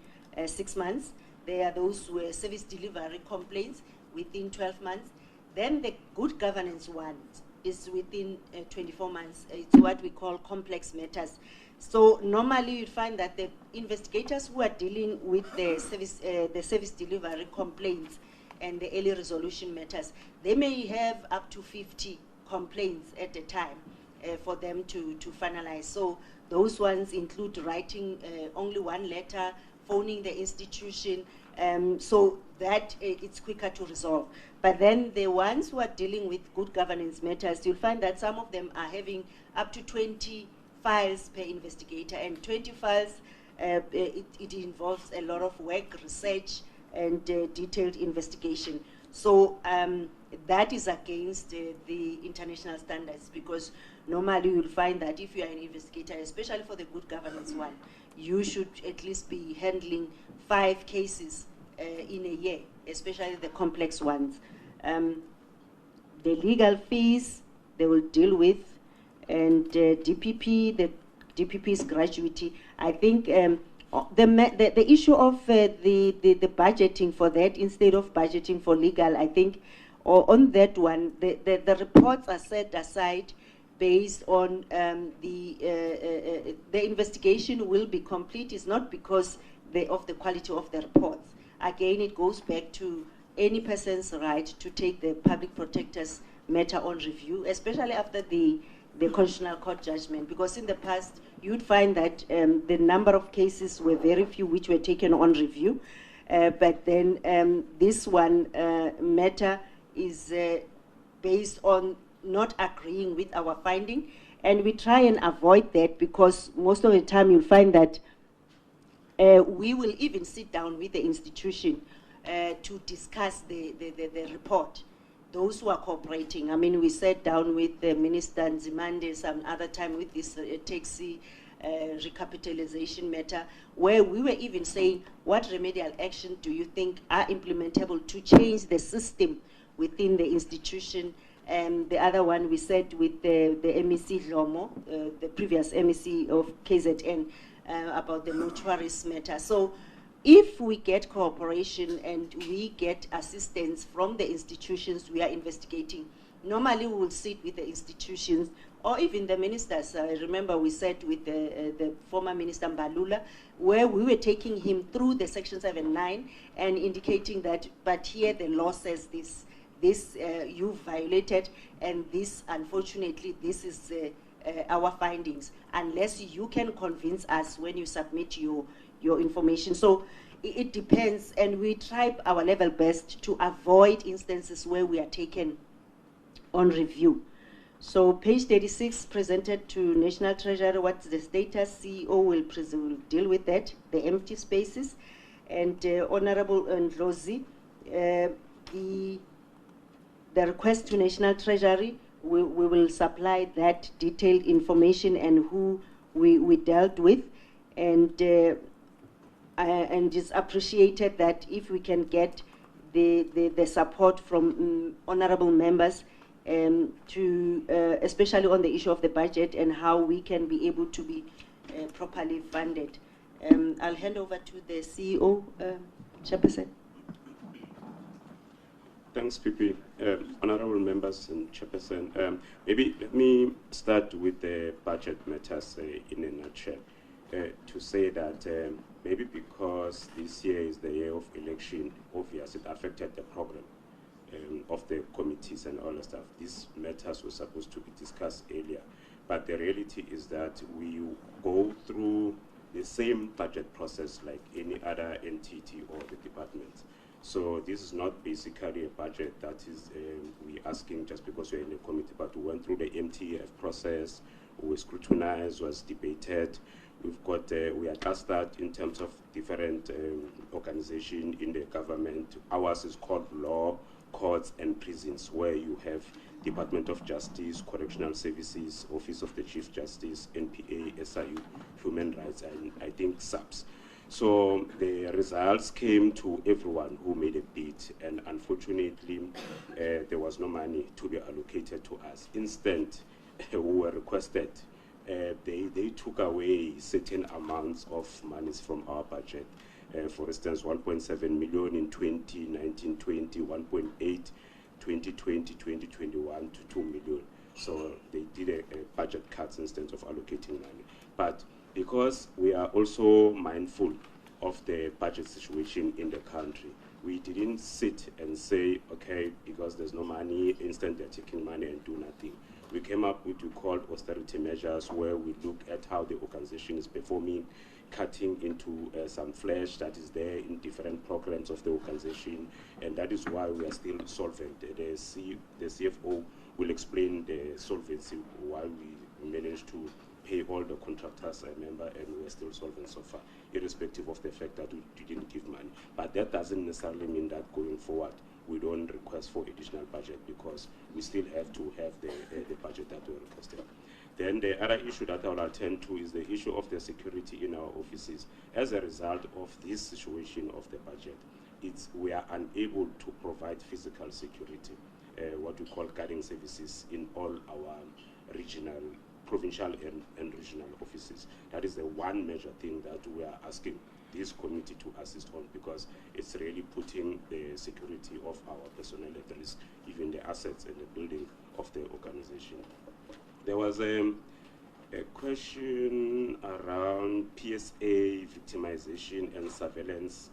6 months. There are those who are service delivery complaints within 12 months. Then the good governance one is within 24 months. It's what we call complex matters. So normally you'd find that the investigators who are dealing with the service delivery complaints and the early resolution matters, they may have up to 50 complaints at a time for them to finalize. So those ones include writing only one letter, phoning the institution, so that it's quicker to resolve. But then the ones who are dealing with good governance matters, you'll find that some of them are having up to 20 files per investigator, and 20 files, it involves a lot of work, research, and detailed investigation. So that is against the international standards, because normally you'll find that if you are an investigator, especially for the good governance one, you should at least be handling 5 cases in a year, especially the complex ones. The legal fees they will deal with, and DPP, the DPP's gratuity. I think the issue of the budgeting for that instead of budgeting for legal, I think, or on that one, the reports are set aside based on the investigation will be complete. It's not because of the quality of the reports. Again, it goes back to any person's right to take the public protector's matter on review, especially after the Constitutional Court judgment, because in the past you'd find that the number of cases were very few which were taken on review, but then this one matter is based on not agreeing with our finding, and we try and avoid that, because most of the time you'll find that we will even sit down with the institution to discuss the report. Those who are cooperating. I mean, we sat down with the Minister Nzimande some other time with this taxi recapitalization matter, where we were even saying, what remedial action do you think are implementable to change the system within the institution? And the other one we said with the MEC Lomo, the previous MEC of KZN, about the mortuaries matter. So if we get cooperation and we get assistance from the institutions we are investigating, normally we will sit with the institutions or even the ministers. I remember we sat with the former Minister Mbalula, where we were taking him through the Section 7(9) and indicating that, but here the law says this you violated, and this, unfortunately, this is our findings, unless you can convince us when you submit your information. So it depends, and we try our level best to avoid instances where we are taken on review. So page 36 presented to National Treasury, what's the status? CEO will deal with that, the empty spaces. And Honorable Ndlozi, the request to National Treasury, we will supply that detailed information and who we dealt with, and it's appreciated that if we can get the support from honorable members to especially on the issue of the budget and how we can be able to be properly funded. I'll hand over to the CEO, Chairperson. Thanks, Pipi. Honorable members and Chairperson, maybe let me start with the budget matters in a nutshell. To say that maybe because this year is the year of election, obviously it affected the program of the committees and all that stuff. These matters were supposed to be discussed earlier. But the reality is that we go through the same budget process like any other entity or the department. So this is not basically a budget that is we asking just because we're in a committee, but we went through the MTF process, we scrutinized, was debated. We've got, we are clustered in terms of different organizations in the government. Ours is called Law, Courts and Prisons, where you have Department of Justice, Correctional Services, Office of the Chief Justice, NPA, SIU, Human Rights, and I think SABC. So the results came to everyone who made a bid, and unfortunately, there was no money to be allocated to us. Instead, we were requested, they took away certain amounts of monies from our budget. For instance, 1.7 million in 2019-20, 1.8 2020-2021 to 2 million. So they did a budget cuts instead of allocating money. But because we are also mindful of the budget situation in the country, we didn't sit and say, okay, because there's no money, instead they're taking money and do nothing. We came up with what we called austerity measures, where we look at how the organization is performing, cutting into some flesh that is there in different programs of the organization, and that is why we are still solvent. The CFO will explain the solvency, why we managed to pay all the contractors, I remember, and we are still solvent so far, irrespective of the fact that we didn't give money. But that doesn't necessarily mean that going forward we don't request for additional budget, because we still have to have the budget that we requested. Then the other issue that I will attend to is the issue of the security in our offices. As a result of this situation of the budget, we are unable to provide physical security, what we call guarding services in all our regional, provincial and regional offices. That is the one major thing that we are asking this committee to assist on, because it's really putting the security of our personnel at risk, even the assets and the building of the organization. There was a question around PSA victimization and surveillance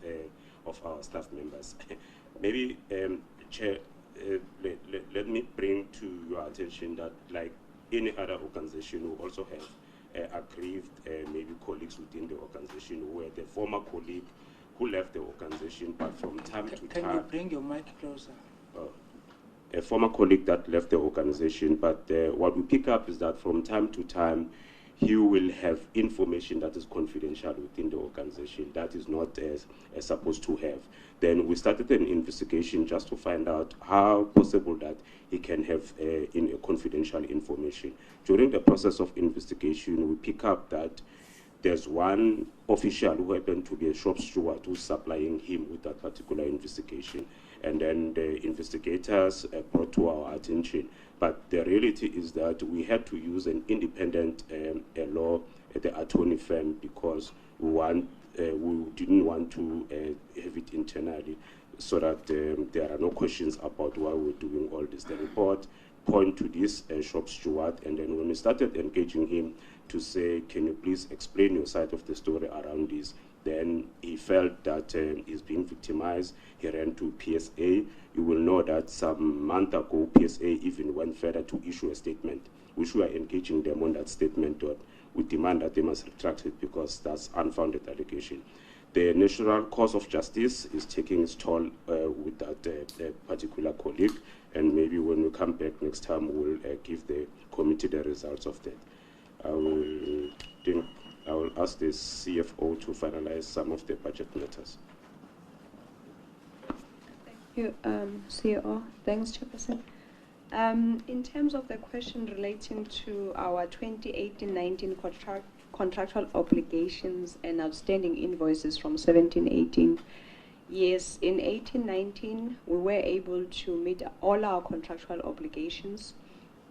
of our staff members. Maybe, Chair, let me bring to your attention that, like any other organization, we also have aggrieved maybe colleagues within the organization, who were the former colleague who left the organization, but from time to time... Can you bring your mic closer? A former colleague that left the organization, but what we pick up is that from time to time, he will have information that is confidential within the organization that is not supposed to have. Then we started an investigation just to find out how possible that he can have confidential information. During the process of investigation, we pick up that there's one official who happened to be a shop steward who's supplying him with that particular investigation. And then the investigators brought to our attention. But the reality is that we had to use an independent law at the attorney firm, because we didn't want to have it internally, so that there are no questions about why we're doing all this. The report point to this shop steward, and then when we started engaging him to say, can you please explain your side of the story around this, then he felt that he's being victimized. He ran to PSA. You will know that some month ago, PSA even went further to issue a statement, which we are engaging them on that statement. We demand that they must retract it, because that's unfounded allegation. The natural course of justice is taking its toll with that particular colleague, and maybe when we come back next time, we'll give the committee the results of that. I will ask the CFO to finalize some of the budget matters. Thank you, CEO. Thanks, Chairperson. In terms of the question relating to our 2018-19 contractual obligations and outstanding invoices from 17-18, yes, in 18-19 we were able to meet all our contractual obligations.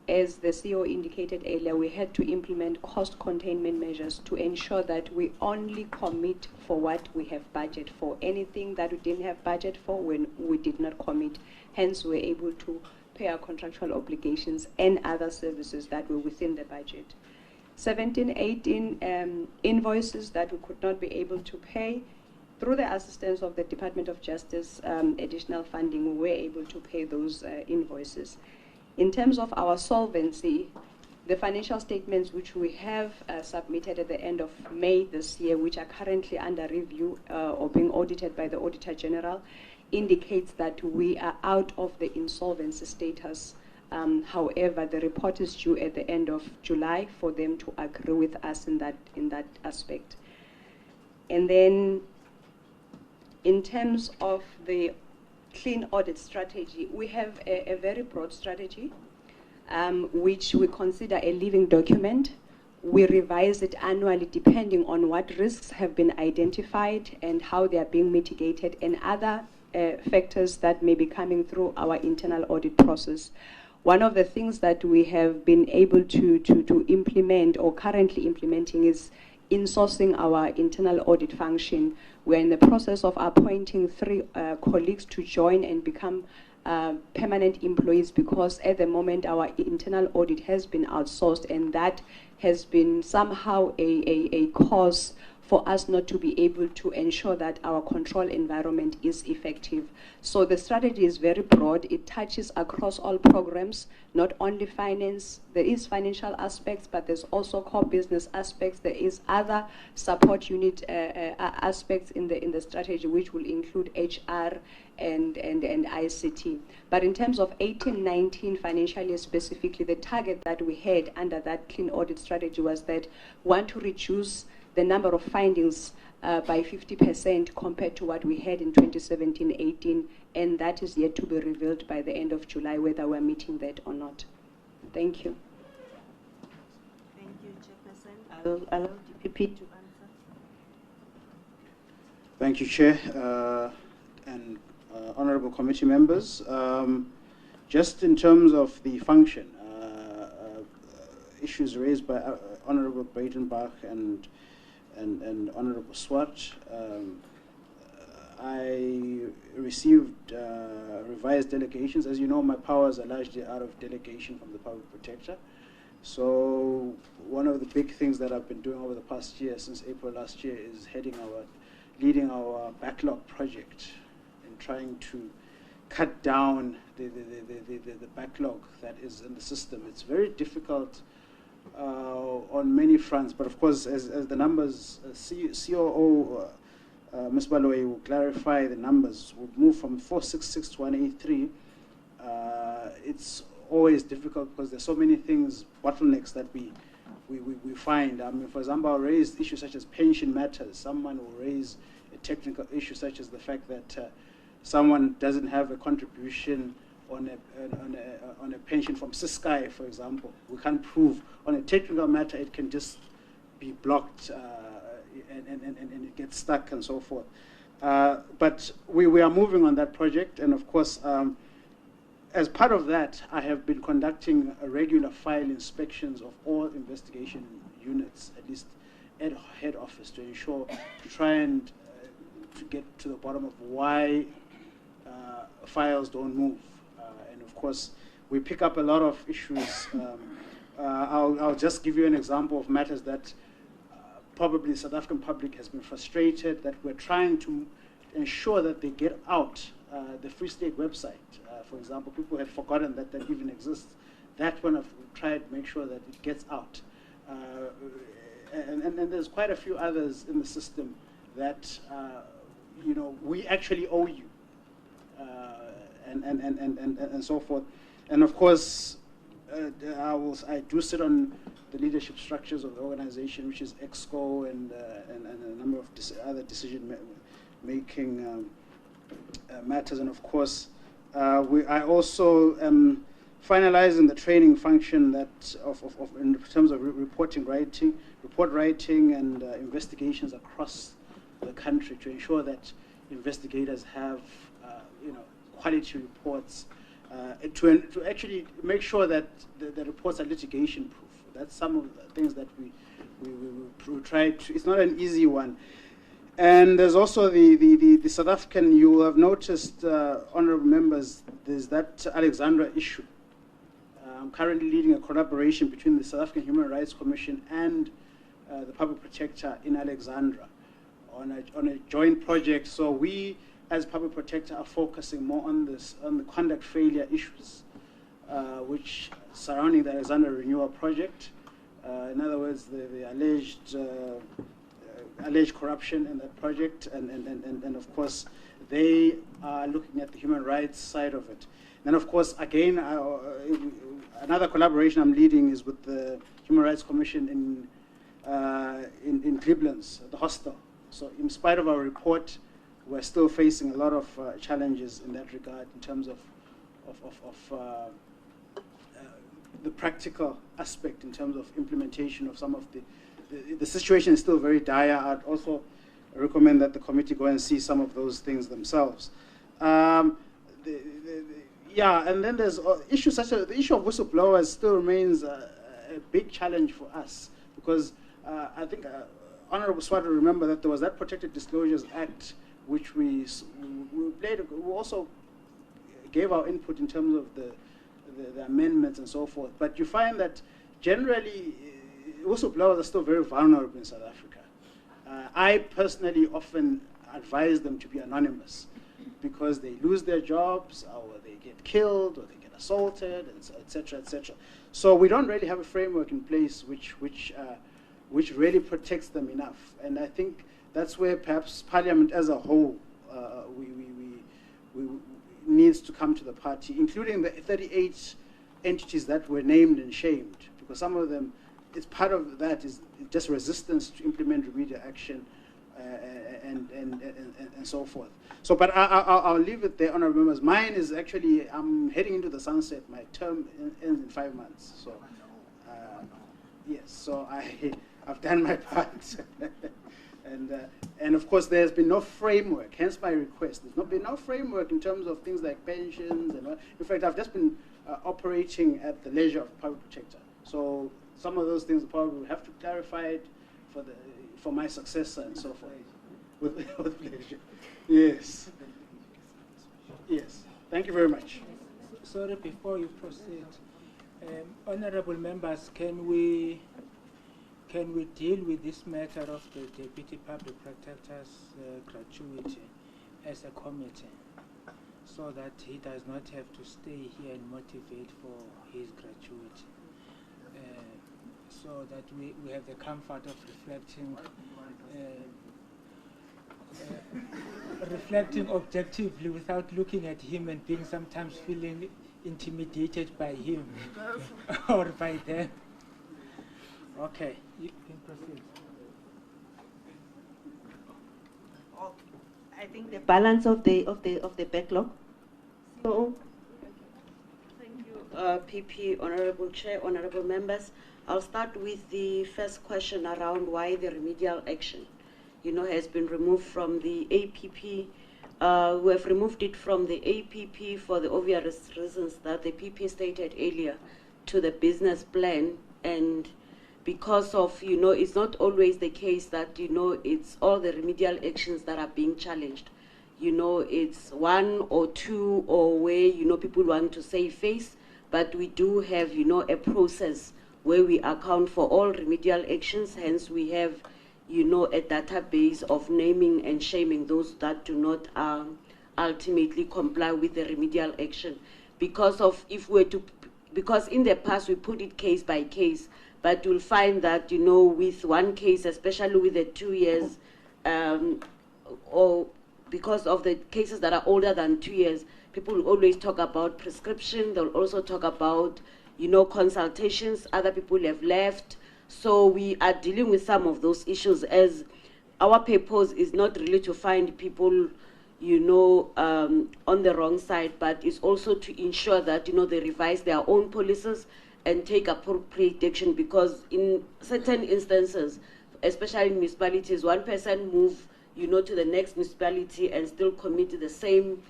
As the CEO indicated earlier, we had to implement cost containment measures to ensure that we only commit for what we have budget for. Anything that we didn't have budget for, we did not commit. Hence, we were able to pay our contractual obligations and other services that were within the budget. 17-18 invoices that we could not be able to pay, through the assistance of the Department of Justice additional funding, we were able to pay those invoices. In terms of our solvency, The financial statements which we have submitted at the end of May this year, which are currently under review or being audited by the Auditor General, indicates that we are out of the insolvency status. However, the report is due at the end of July for them to agree with us in that aspect. And then, in terms of the clean audit strategy, we have a very broad strategy, which we consider a living document. We revise it annually depending on what risks have been identified and how they are being mitigated, and other factors that may be coming through our internal audit process. One of the things that we have been able to implement or currently implementing is insourcing our internal audit function. We're in the process of appointing 3 colleagues to join and become permanent employees, because at the moment our internal audit has been outsourced, and that has been somehow a cause for us not to be able to ensure that our control environment is effective. So the strategy is very broad. It touches across all programs, not only finance. There is financial aspects, but there's also core business aspects. There is other support unit aspects in the strategy, which will include HR and ICT. But in terms of 18-19 financial year specifically, the target that we had under that clean audit strategy was that we want to reduce the number of findings by 50% compared to what we had in 2017-18, and that is yet to be revealed by the end of July, whether we're meeting that or not. Thank you. Thank you, Chairperson. I'll allow DPP to answer. Thank you, Chair, and honourable committee members. Just in terms of the function, issues raised by Honourable Breitenbach and Honourable Swart, I received revised delegations. As you know, my powers are largely out of delegation from the Public Protector. So one of the big things that I've been doing over the past year, since April last year, is leading our backlog project and trying to cut down the backlog that is in the system. It's very difficult on many fronts, but of course, as the numbers, COO Ms. Baloyi will clarify the numbers. We'll move from 466 to 183. It's always difficult because there's so many things, bottlenecks that we find. I mean, for example, I'll raise issues such as pension matters. Someone will raise a technical issue such as the fact that someone doesn't have a contribution on a pension from Siskai, for example. We can't prove. On a technical matter, it can just be blocked and it gets stuck and so forth. But we are moving on that project, and of course, as part of that, I have been conducting a regular file inspections of all investigation units, at least at head office, to ensure, to try and to get to the bottom of why files don't move. And of course, we pick up a lot of issues. I'll just give you an example of matters that probably the South African public has been frustrated, that we're trying to ensure that they get out. The Free State website, for example, people had forgotten that that even exists. That one I've tried to make sure that it gets out. And there's quite a few others in the system that we actually owe you, and so forth. And of course, I do sit on the leadership structures of the organization, which is EXCO and a number of other decision-making matters. And of course, I also am finalizing the training function that in terms of report writing and investigations across the country, to ensure that investigators have quality reports, to actually make sure that the reports are litigation proof. That's some of the things that we try to. It's not an easy one. And there's also the South African, you will have noticed, honorable members, there's that Alexandra issue. I'm currently leading a collaboration between the South African Human Rights Commission and the Public Protector in Alexandra on a joint project. So we, as Public Protector, are focusing more on the conduct failure issues, which surrounding the Alexander Renewal Project. In other words, the alleged corruption in that project, and of course, they are looking at the human rights side of it. And of course, again, another collaboration I'm leading is with the Human Rights Commission in Cleveland's, the hostel. So in spite of our report, we're still facing a lot of challenges in that regard in terms of the practical aspect, in terms of implementation of some of the situation is still very dire. I'd also recommend that the committee go and see some of those things themselves. Yeah, and then there's issues such as the issue of whistleblowers still remains a big challenge for us, because I think Honorable Swart will remember that there was that Protected Disclosures Act, which we also gave our input in terms of the amendments and so forth. But you find that generally whistleblowers are still very vulnerable in South Africa. I personally often advise them to be anonymous, because they lose their jobs, or they get killed, or they get assaulted, and et cetera, et cetera. So we don't really have a framework in place which really protects them enough. And I think that's where perhaps Parliament as a whole we needs to come to the party, including the 38 entities that were named and shamed, because some of them, it's part of that is just resistance to implement remedial action and so forth. So, but I'll leave it there, honourable members. Mine is actually, I'm heading into the sunset. My term ends in 5 months. So, yes, so I've done my part. And of course, there's been no framework, hence my request. There's not been no framework in terms of things like pensions and all. In fact, I've just been operating at the leisure of the public protector. So some of those things probably will have to clarify it for my successor and so forth. With pleasure. Yes. Yes. Thank you very much. Sorry, before you proceed, honourable members, can we deal with this matter of the Deputy Public Protector's gratuity as a committee, so that he does not have to stay here and motivate for his gratuity, so that we have the comfort of reflecting objectively without looking at him and being sometimes feeling intimidated by him or by them. Okay, you can proceed. I think the balance of the backlog. So, thank you, PP, Honourable Chair, Honourable Members. I'll start with the first question around why the remedial action, has been removed from the APP. We have removed it from the APP for the obvious reasons that the PP stated earlier to the business plan, and because of, it's not always the case that, it's all the remedial actions that are being challenged. It's one or two, or where, people want to save face, but we do have, a process where we account for all remedial actions. Hence, we have, a database of naming and shaming those that do not ultimately comply with the remedial action. Because in the past we put it case by case, but you'll find that, with one case, especially with the 2 years, or because of the cases that are older than 2 years, people will always talk about prescription. They'll also talk about, consultations. Other people have left. So we are dealing with some of those issues, as our purpose is not really to find people, on the wrong side, but it's also to ensure that, they revise their own policies and take appropriate action, because in certain instances, especially in municipalities, one person move, to the next municipality and still commit the same,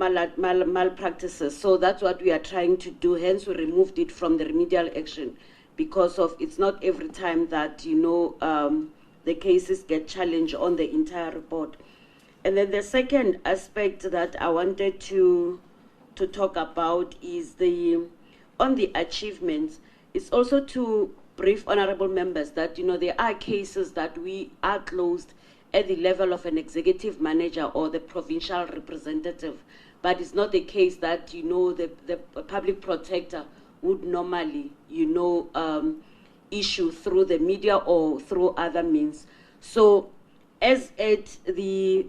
malpractices. So that's what we are trying to do. Hence, we removed it from the remedial action, because of it's not every time that, the cases get challenged on the entire report. And then the second aspect that I wanted to talk about is on the achievements. It's also to brief honourable members that, there are cases that we are closed at the level of an executive manager or the provincial representative. but it's not the case that, you know, the public protector would normally, you know, issue through the media or through other means. So as at the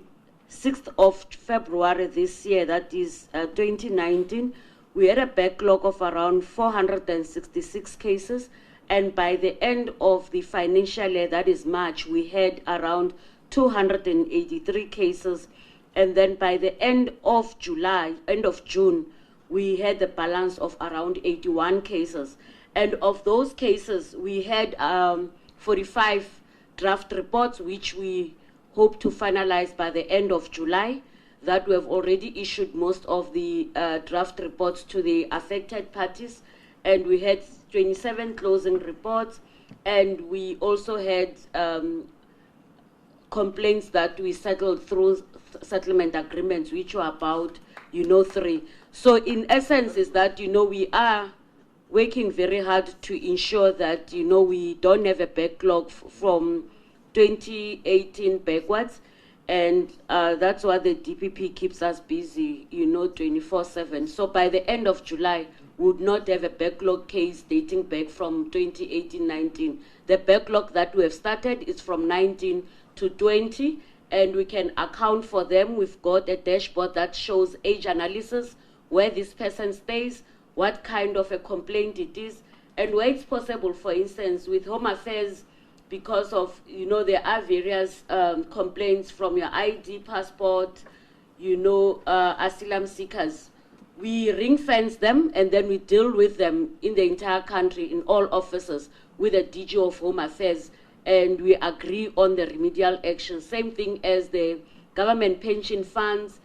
6th of February this year, that is 2019, we had a backlog of around 466 cases, and by the end of the financial year, that is March, we had around 283 cases, and then by the end of June, we had the balance of around 81 cases. And of those cases, we had 45 draft reports, which we hope to finalize by the end of July, that we have already issued most of the draft reports to the affected parties. And we had 27 closing reports, and we also had complaints that we settled through settlement agreements, which were about, you know, 3. So in essence is that, you know, we are working very hard to ensure that, you know, we don't have a backlog from 2018 backwards, and that's why the DPP keeps us busy, you know, 24/7. So by the end of July, we would not have a backlog case dating back from 2018-19. The backlog that we have started is from 19 to 20, and we can account for them. We've got a dashboard that shows age analysis, where this person stays, what kind of a complaint it is, and where it's possible, for instance, with Home Affairs, because of, you know, there are various complaints from your ID, passport, you know, asylum seekers. We ring fence them, and then we deal with them in the entire country, in all offices, with the DG of Home Affairs, and we agree on the remedial action. Same thing as the government pension funds.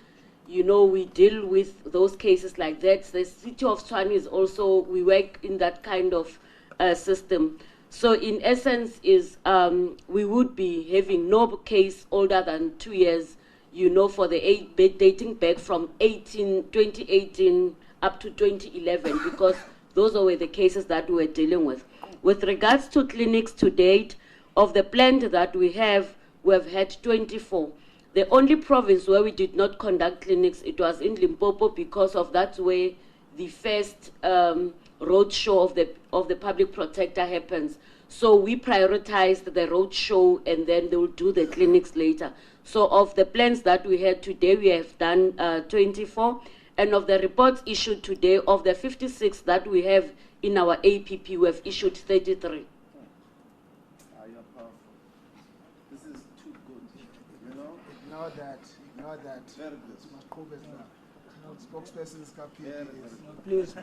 You know, we deal with those cases like that. The city of Tshwane is also, we work in that kind of system. So in essence is, we would be having no case older than 2 years, you know, for the dating back from 2018 up to 2011, because those were the cases that we were dealing with. With regards to clinics to date, of the planned that we have had 24. The only province where we did not conduct clinics, it was in Limpopo, because of that's where the first road show of the public protector happens. So we prioritized the road show, and then they will do the clinics later. So of the plans that we had today, we have done 24. And of the reports issued today, of the 56 that we have in our APP, we have issued 33. Now that spokesperson is coming. Please,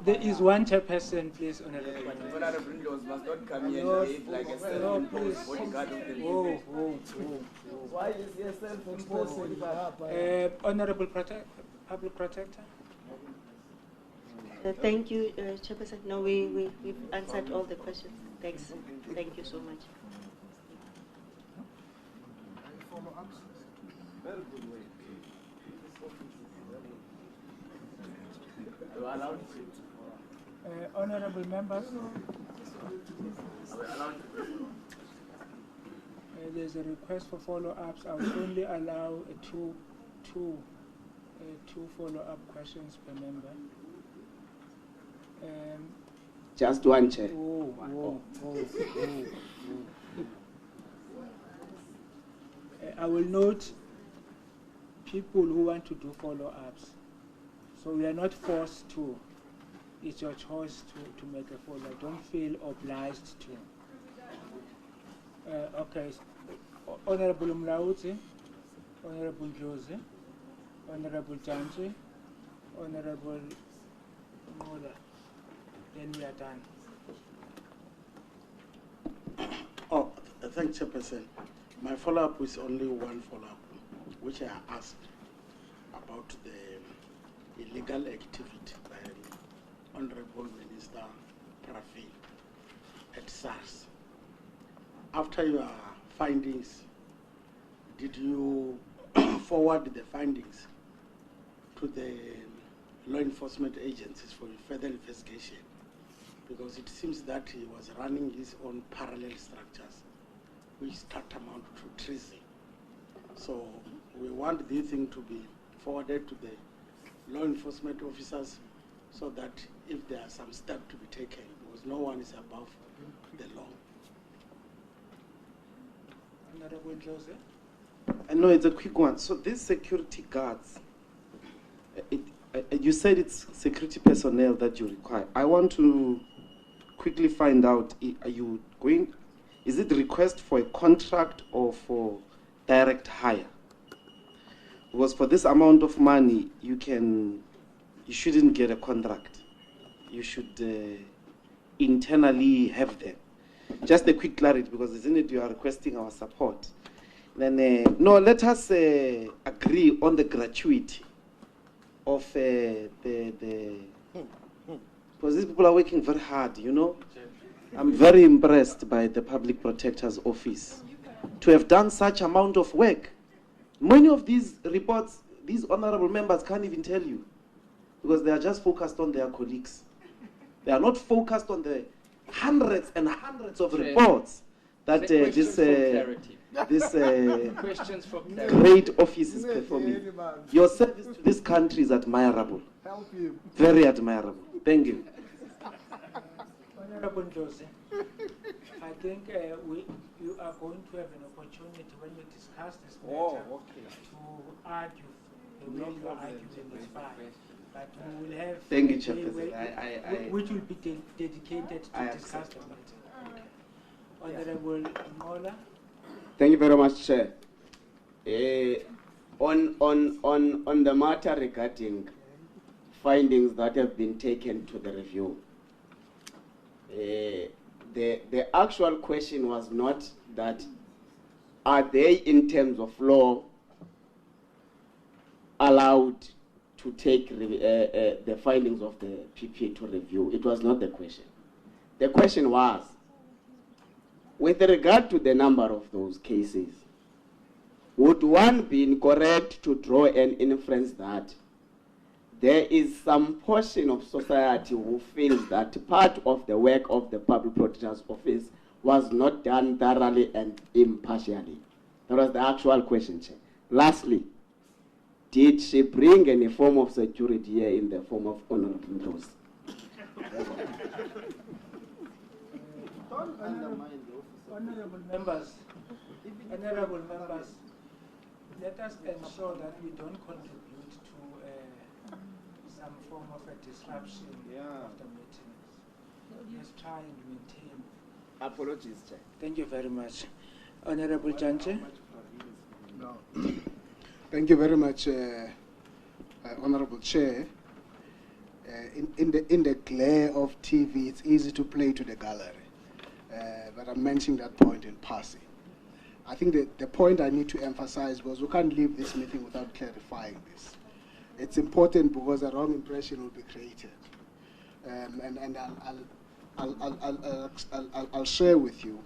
there is one chairperson, please, Honorable. Must not come here and behave like a self-imposed bodyguard of the media. Why is he a self-imposed bodyguard? Honorable Public Protector. Thank you, Chairperson. No, we've answered all the questions. Thanks. Thank you so much. Very good way. Honorable members, there's a request for follow-ups. I will only allow two follow-up questions per member. Just one, Chair. I will note people who want to do follow-ups. So we are not forced to. It's your choice to make a follow-up. Don't feel obliged to. Okay. Honorable Mlauzi, Honorable Jose, Honorable Janji, Honorable Mola. Then we are done. Oh, thanks, Chairperson. My follow-up is only one follow-up, which I asked about the illegal activity by Honorable Minister Prafi at SARS. After your findings, did you forward the findings to the law enforcement agencies for further investigation? Because it seems that he was running his own parallel structures, which tantamount to treason. So we want this thing to be forwarded to the law enforcement officers so that if there are some steps to be taken, because no one is above the law. Honorable Joseph? No, it's a quick one. So these security guards, you said it's security personnel that you require. I want to quickly find out, are you going, is it request for a contract or for direct hire? Because for this amount of money, you shouldn't get a contract. You should internally have them. Just a quick clarity, because isn't it you are requesting our support? Then, no, let us agree on the gratuity of because these people are working very hard, you know. I'm very impressed by the Public Protector's Office to have done such amount of work. Many of these reports, these honorable members can't even tell you, because they are just focused on their colleagues. They are not focused on the hundreds and hundreds of reports that this great office is performing. Your service to this country is admirable. Very admirable. Thank you. Honorable Jose, I think you are going to have an opportunity when we discuss this matter to argue the way you are arguing is fine. But we will have Thank you, a day Chairperson. which will be dedicated to discuss the matter. Honorable Mola. Thank you very much, Chair. On the matter regarding findings that have been taken to the review, the actual question was not that are they, in terms of law, allowed to take the findings of the PP to review. It was not the question. The question was, with regard to the number of those cases, would one be incorrect to draw an inference that there is some portion of society who feels that part of the work of the Public Protector's Office was not done thoroughly and impartially? That was the actual question, Chair. Lastly, did she bring any form of security here in the form of honorable laws? Honorable members, let us ensure that we don't contribute to some form of a disruption of the meetings. Let's try and maintain. Apologies, Chair. Thank you very much. Honorable Janche. No. Thank you very much, Honorable Chair. In the glare of TV, it's easy to play to the gallery. But I'm mentioning that point in passing. I think the point I need to emphasize was we can't leave this meeting without clarifying this. It's important because a wrong impression will be created. And I'll share with you.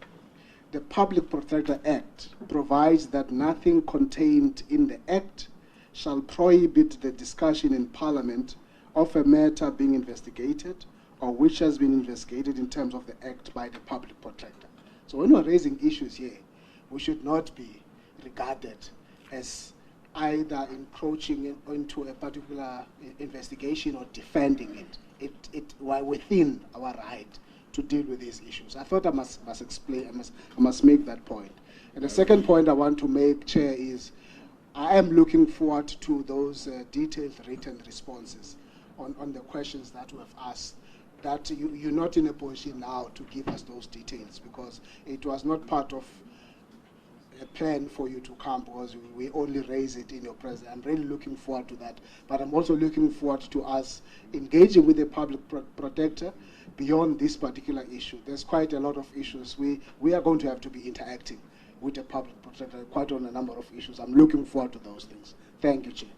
The Public Protector Act provides that nothing contained in the Act shall prohibit the discussion in Parliament of a matter being investigated or which has been investigated in terms of the Act by the Public Protector. So when we're raising issues here, we should not be regarded as either encroaching into a particular investigation or defending it. We're within our right to deal with these issues. I thought I must explain, I must make that point. And the second point I want to make, Chair, is I am looking forward to those detailed written responses on the questions that we have asked. That you're not in a position now to give us those details because it was not part of a plan for you to come because we only raise it in your presence. I'm really looking forward to that. But I'm also looking forward to us engaging with the Public Protector beyond this particular issue. There's quite a lot of issues. We are going to have to be interacting with the Public Protector quite on a number of issues. I'm looking forward to those things. Thank you, Chair.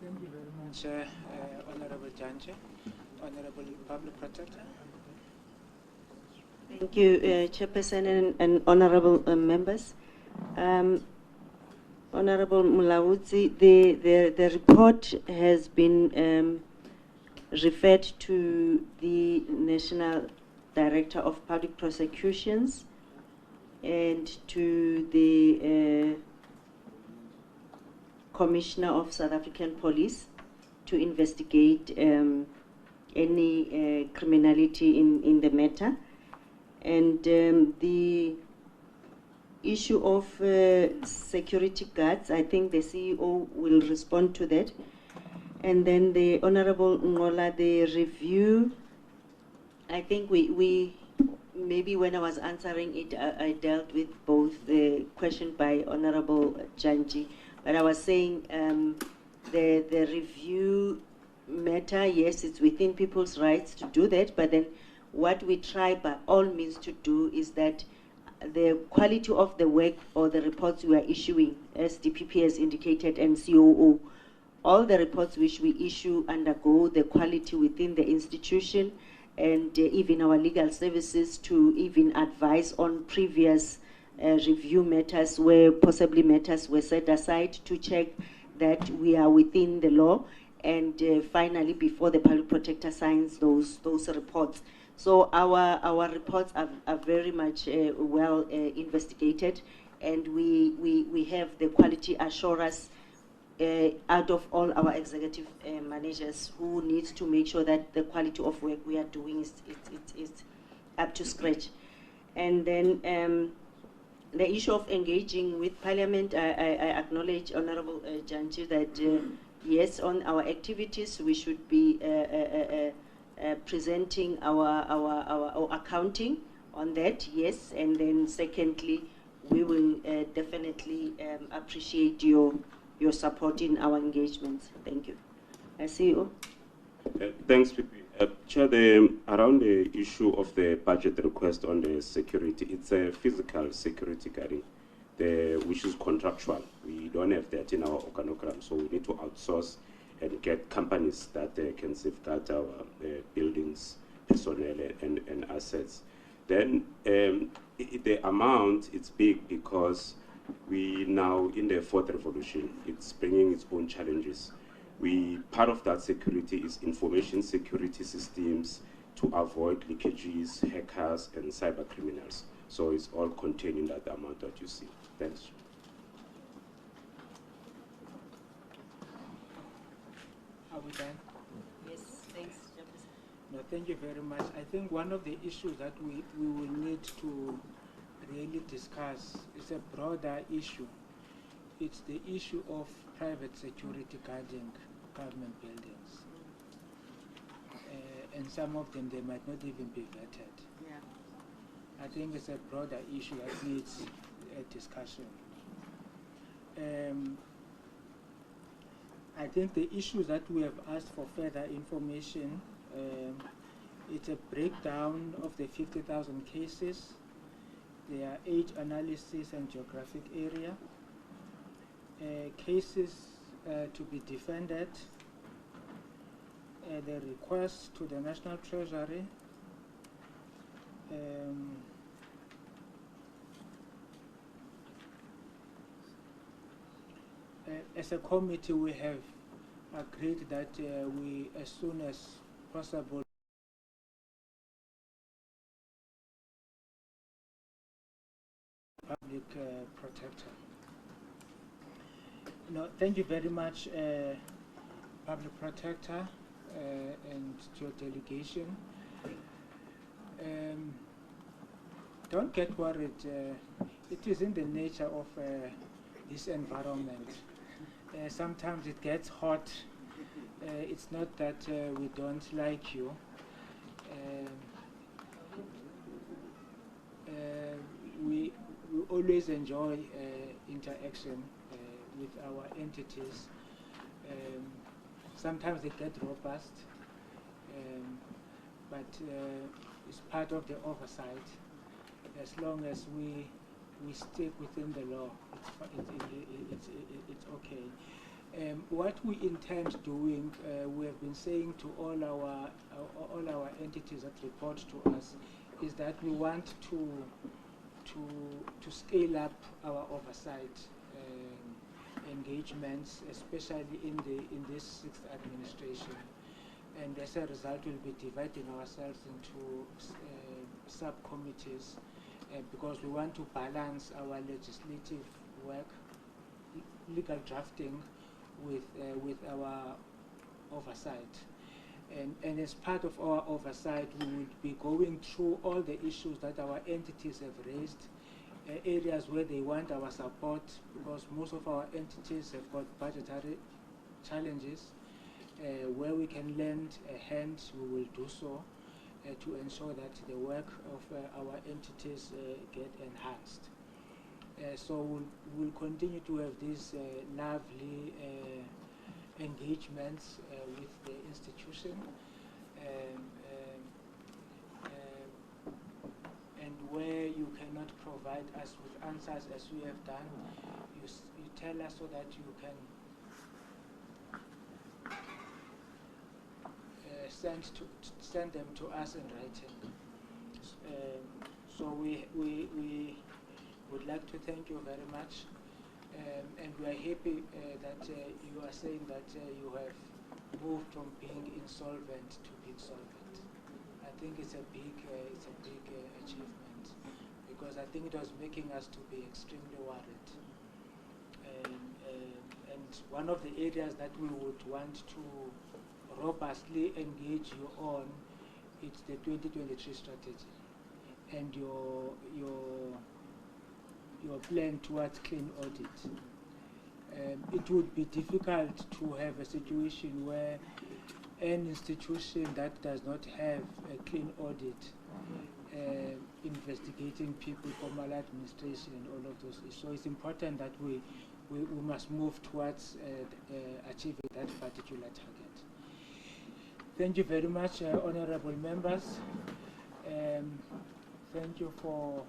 Thank you very much, Honorable Janche. Honorable Public Protector. Thank you, Chairperson and honorable members. Honorable Mulaudzi, the report has been referred to the National Director of Public Prosecutions and to the Commissioner of South African Police to investigate any criminality in the matter. And the issue of security guards, I think the CEO will respond to that. And then the Honorable Ngola, the review, I think we maybe when I was answering it, I dealt with both the question by Honorable Janji, but I was saying the review matter, yes, it's within people's rights to do that, but then what we try by all means to do is that the quality of the work or the reports we are issuing, as DPP has indicated, and COO, all the reports which we issue undergo the quality within the institution, and even our legal services to even advise on previous review matters where possibly matters were set aside to check that we are within the law, and finally before the public protector signs those reports. So our reports are very much well investigated, and we have the quality assurance out of all our executive managers who needs to make sure that the quality of work we are doing is up to scratch. And then the issue of engaging with Parliament, I acknowledge, Honorable Janji, that yes, on our activities we should be presenting our accounting on that, yes, and then secondly, we will definitely appreciate your support in our engagements. Thank you. CEO. Thanks, PP. Chair, around the issue of the budget request on the security, it's a physical security guarding, which is contractual. We don't have that in our organogram, so we need to outsource and get companies that can safeguard our buildings, personnel, and assets. Then the amount, it's big because we now, in the fourth revolution, it's bringing its own challenges. Part of that security is information security systems to avoid leakages, hackers, and cyber criminals. So it's all contained in that amount that you see. Thanks. Are we done? Yes, thanks. No, thank you very much. I think one of the issues that we will need to really discuss is a broader issue. It's the issue of private security guarding government buildings. And some of them, they might not even be vetted. Yeah. I think it's a broader issue that needs a discussion. I think the issues that we have asked for further information, it's a breakdown of the 50,000 cases. There are 8 analysis and geographic area. Cases to be defended, the request to the National Treasury, as a committee we have agreed that we, as soon as possible, public protector. No, thank you very much, Public Protector, and to your delegation. Don't get worried. It is in the nature of this environment. Sometimes it gets hot. It's not that we don't like you. We always enjoy interaction with our entities. Sometimes they get robust, but it's part of the oversight. As long as we stick within the law, it's okay. What we intend doing, we have been saying to all our entities that report to us, is that we want to scale up our oversight engagements, especially in this 6th administration, and as a result we'll be dividing ourselves into subcommittees because we want to balance our legislative work, legal drafting, with our oversight. And as part of our oversight, we will be going through all the issues that our entities have raised, areas where they want our support, because most of our entities have got budgetary challenges. Where we can lend a hand, we will do so to ensure that the work of our entities get enhanced. So we'll continue to have these lively engagements with the institution, and where you cannot provide us with answers as we have done, you tell us so that you can send them to us in writing. So we would like to thank you very much, and we are happy that you are saying that you have moved from being insolvent to being solvent. I think it's a big achievement, because I think it was making us to be extremely worried. And one of the areas that we would want to robustly engage you on, it's the 2023 strategy and your plan towards clean audit. It would be difficult to have a situation where an institution that does not have a clean audit, investigating people for maladministration and all of those issues. So it's important that we must move towards achieving that particular target. Thank you very much, honorable members. Thank you for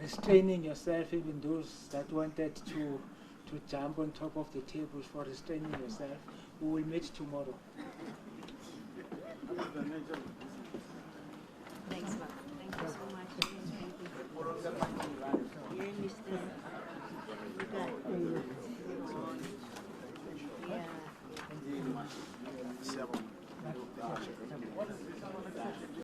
restraining yourself, even those that wanted to jump on top of the tables, for restraining yourself. We will meet tomorrow. Thanks, Mark. Thank you so much.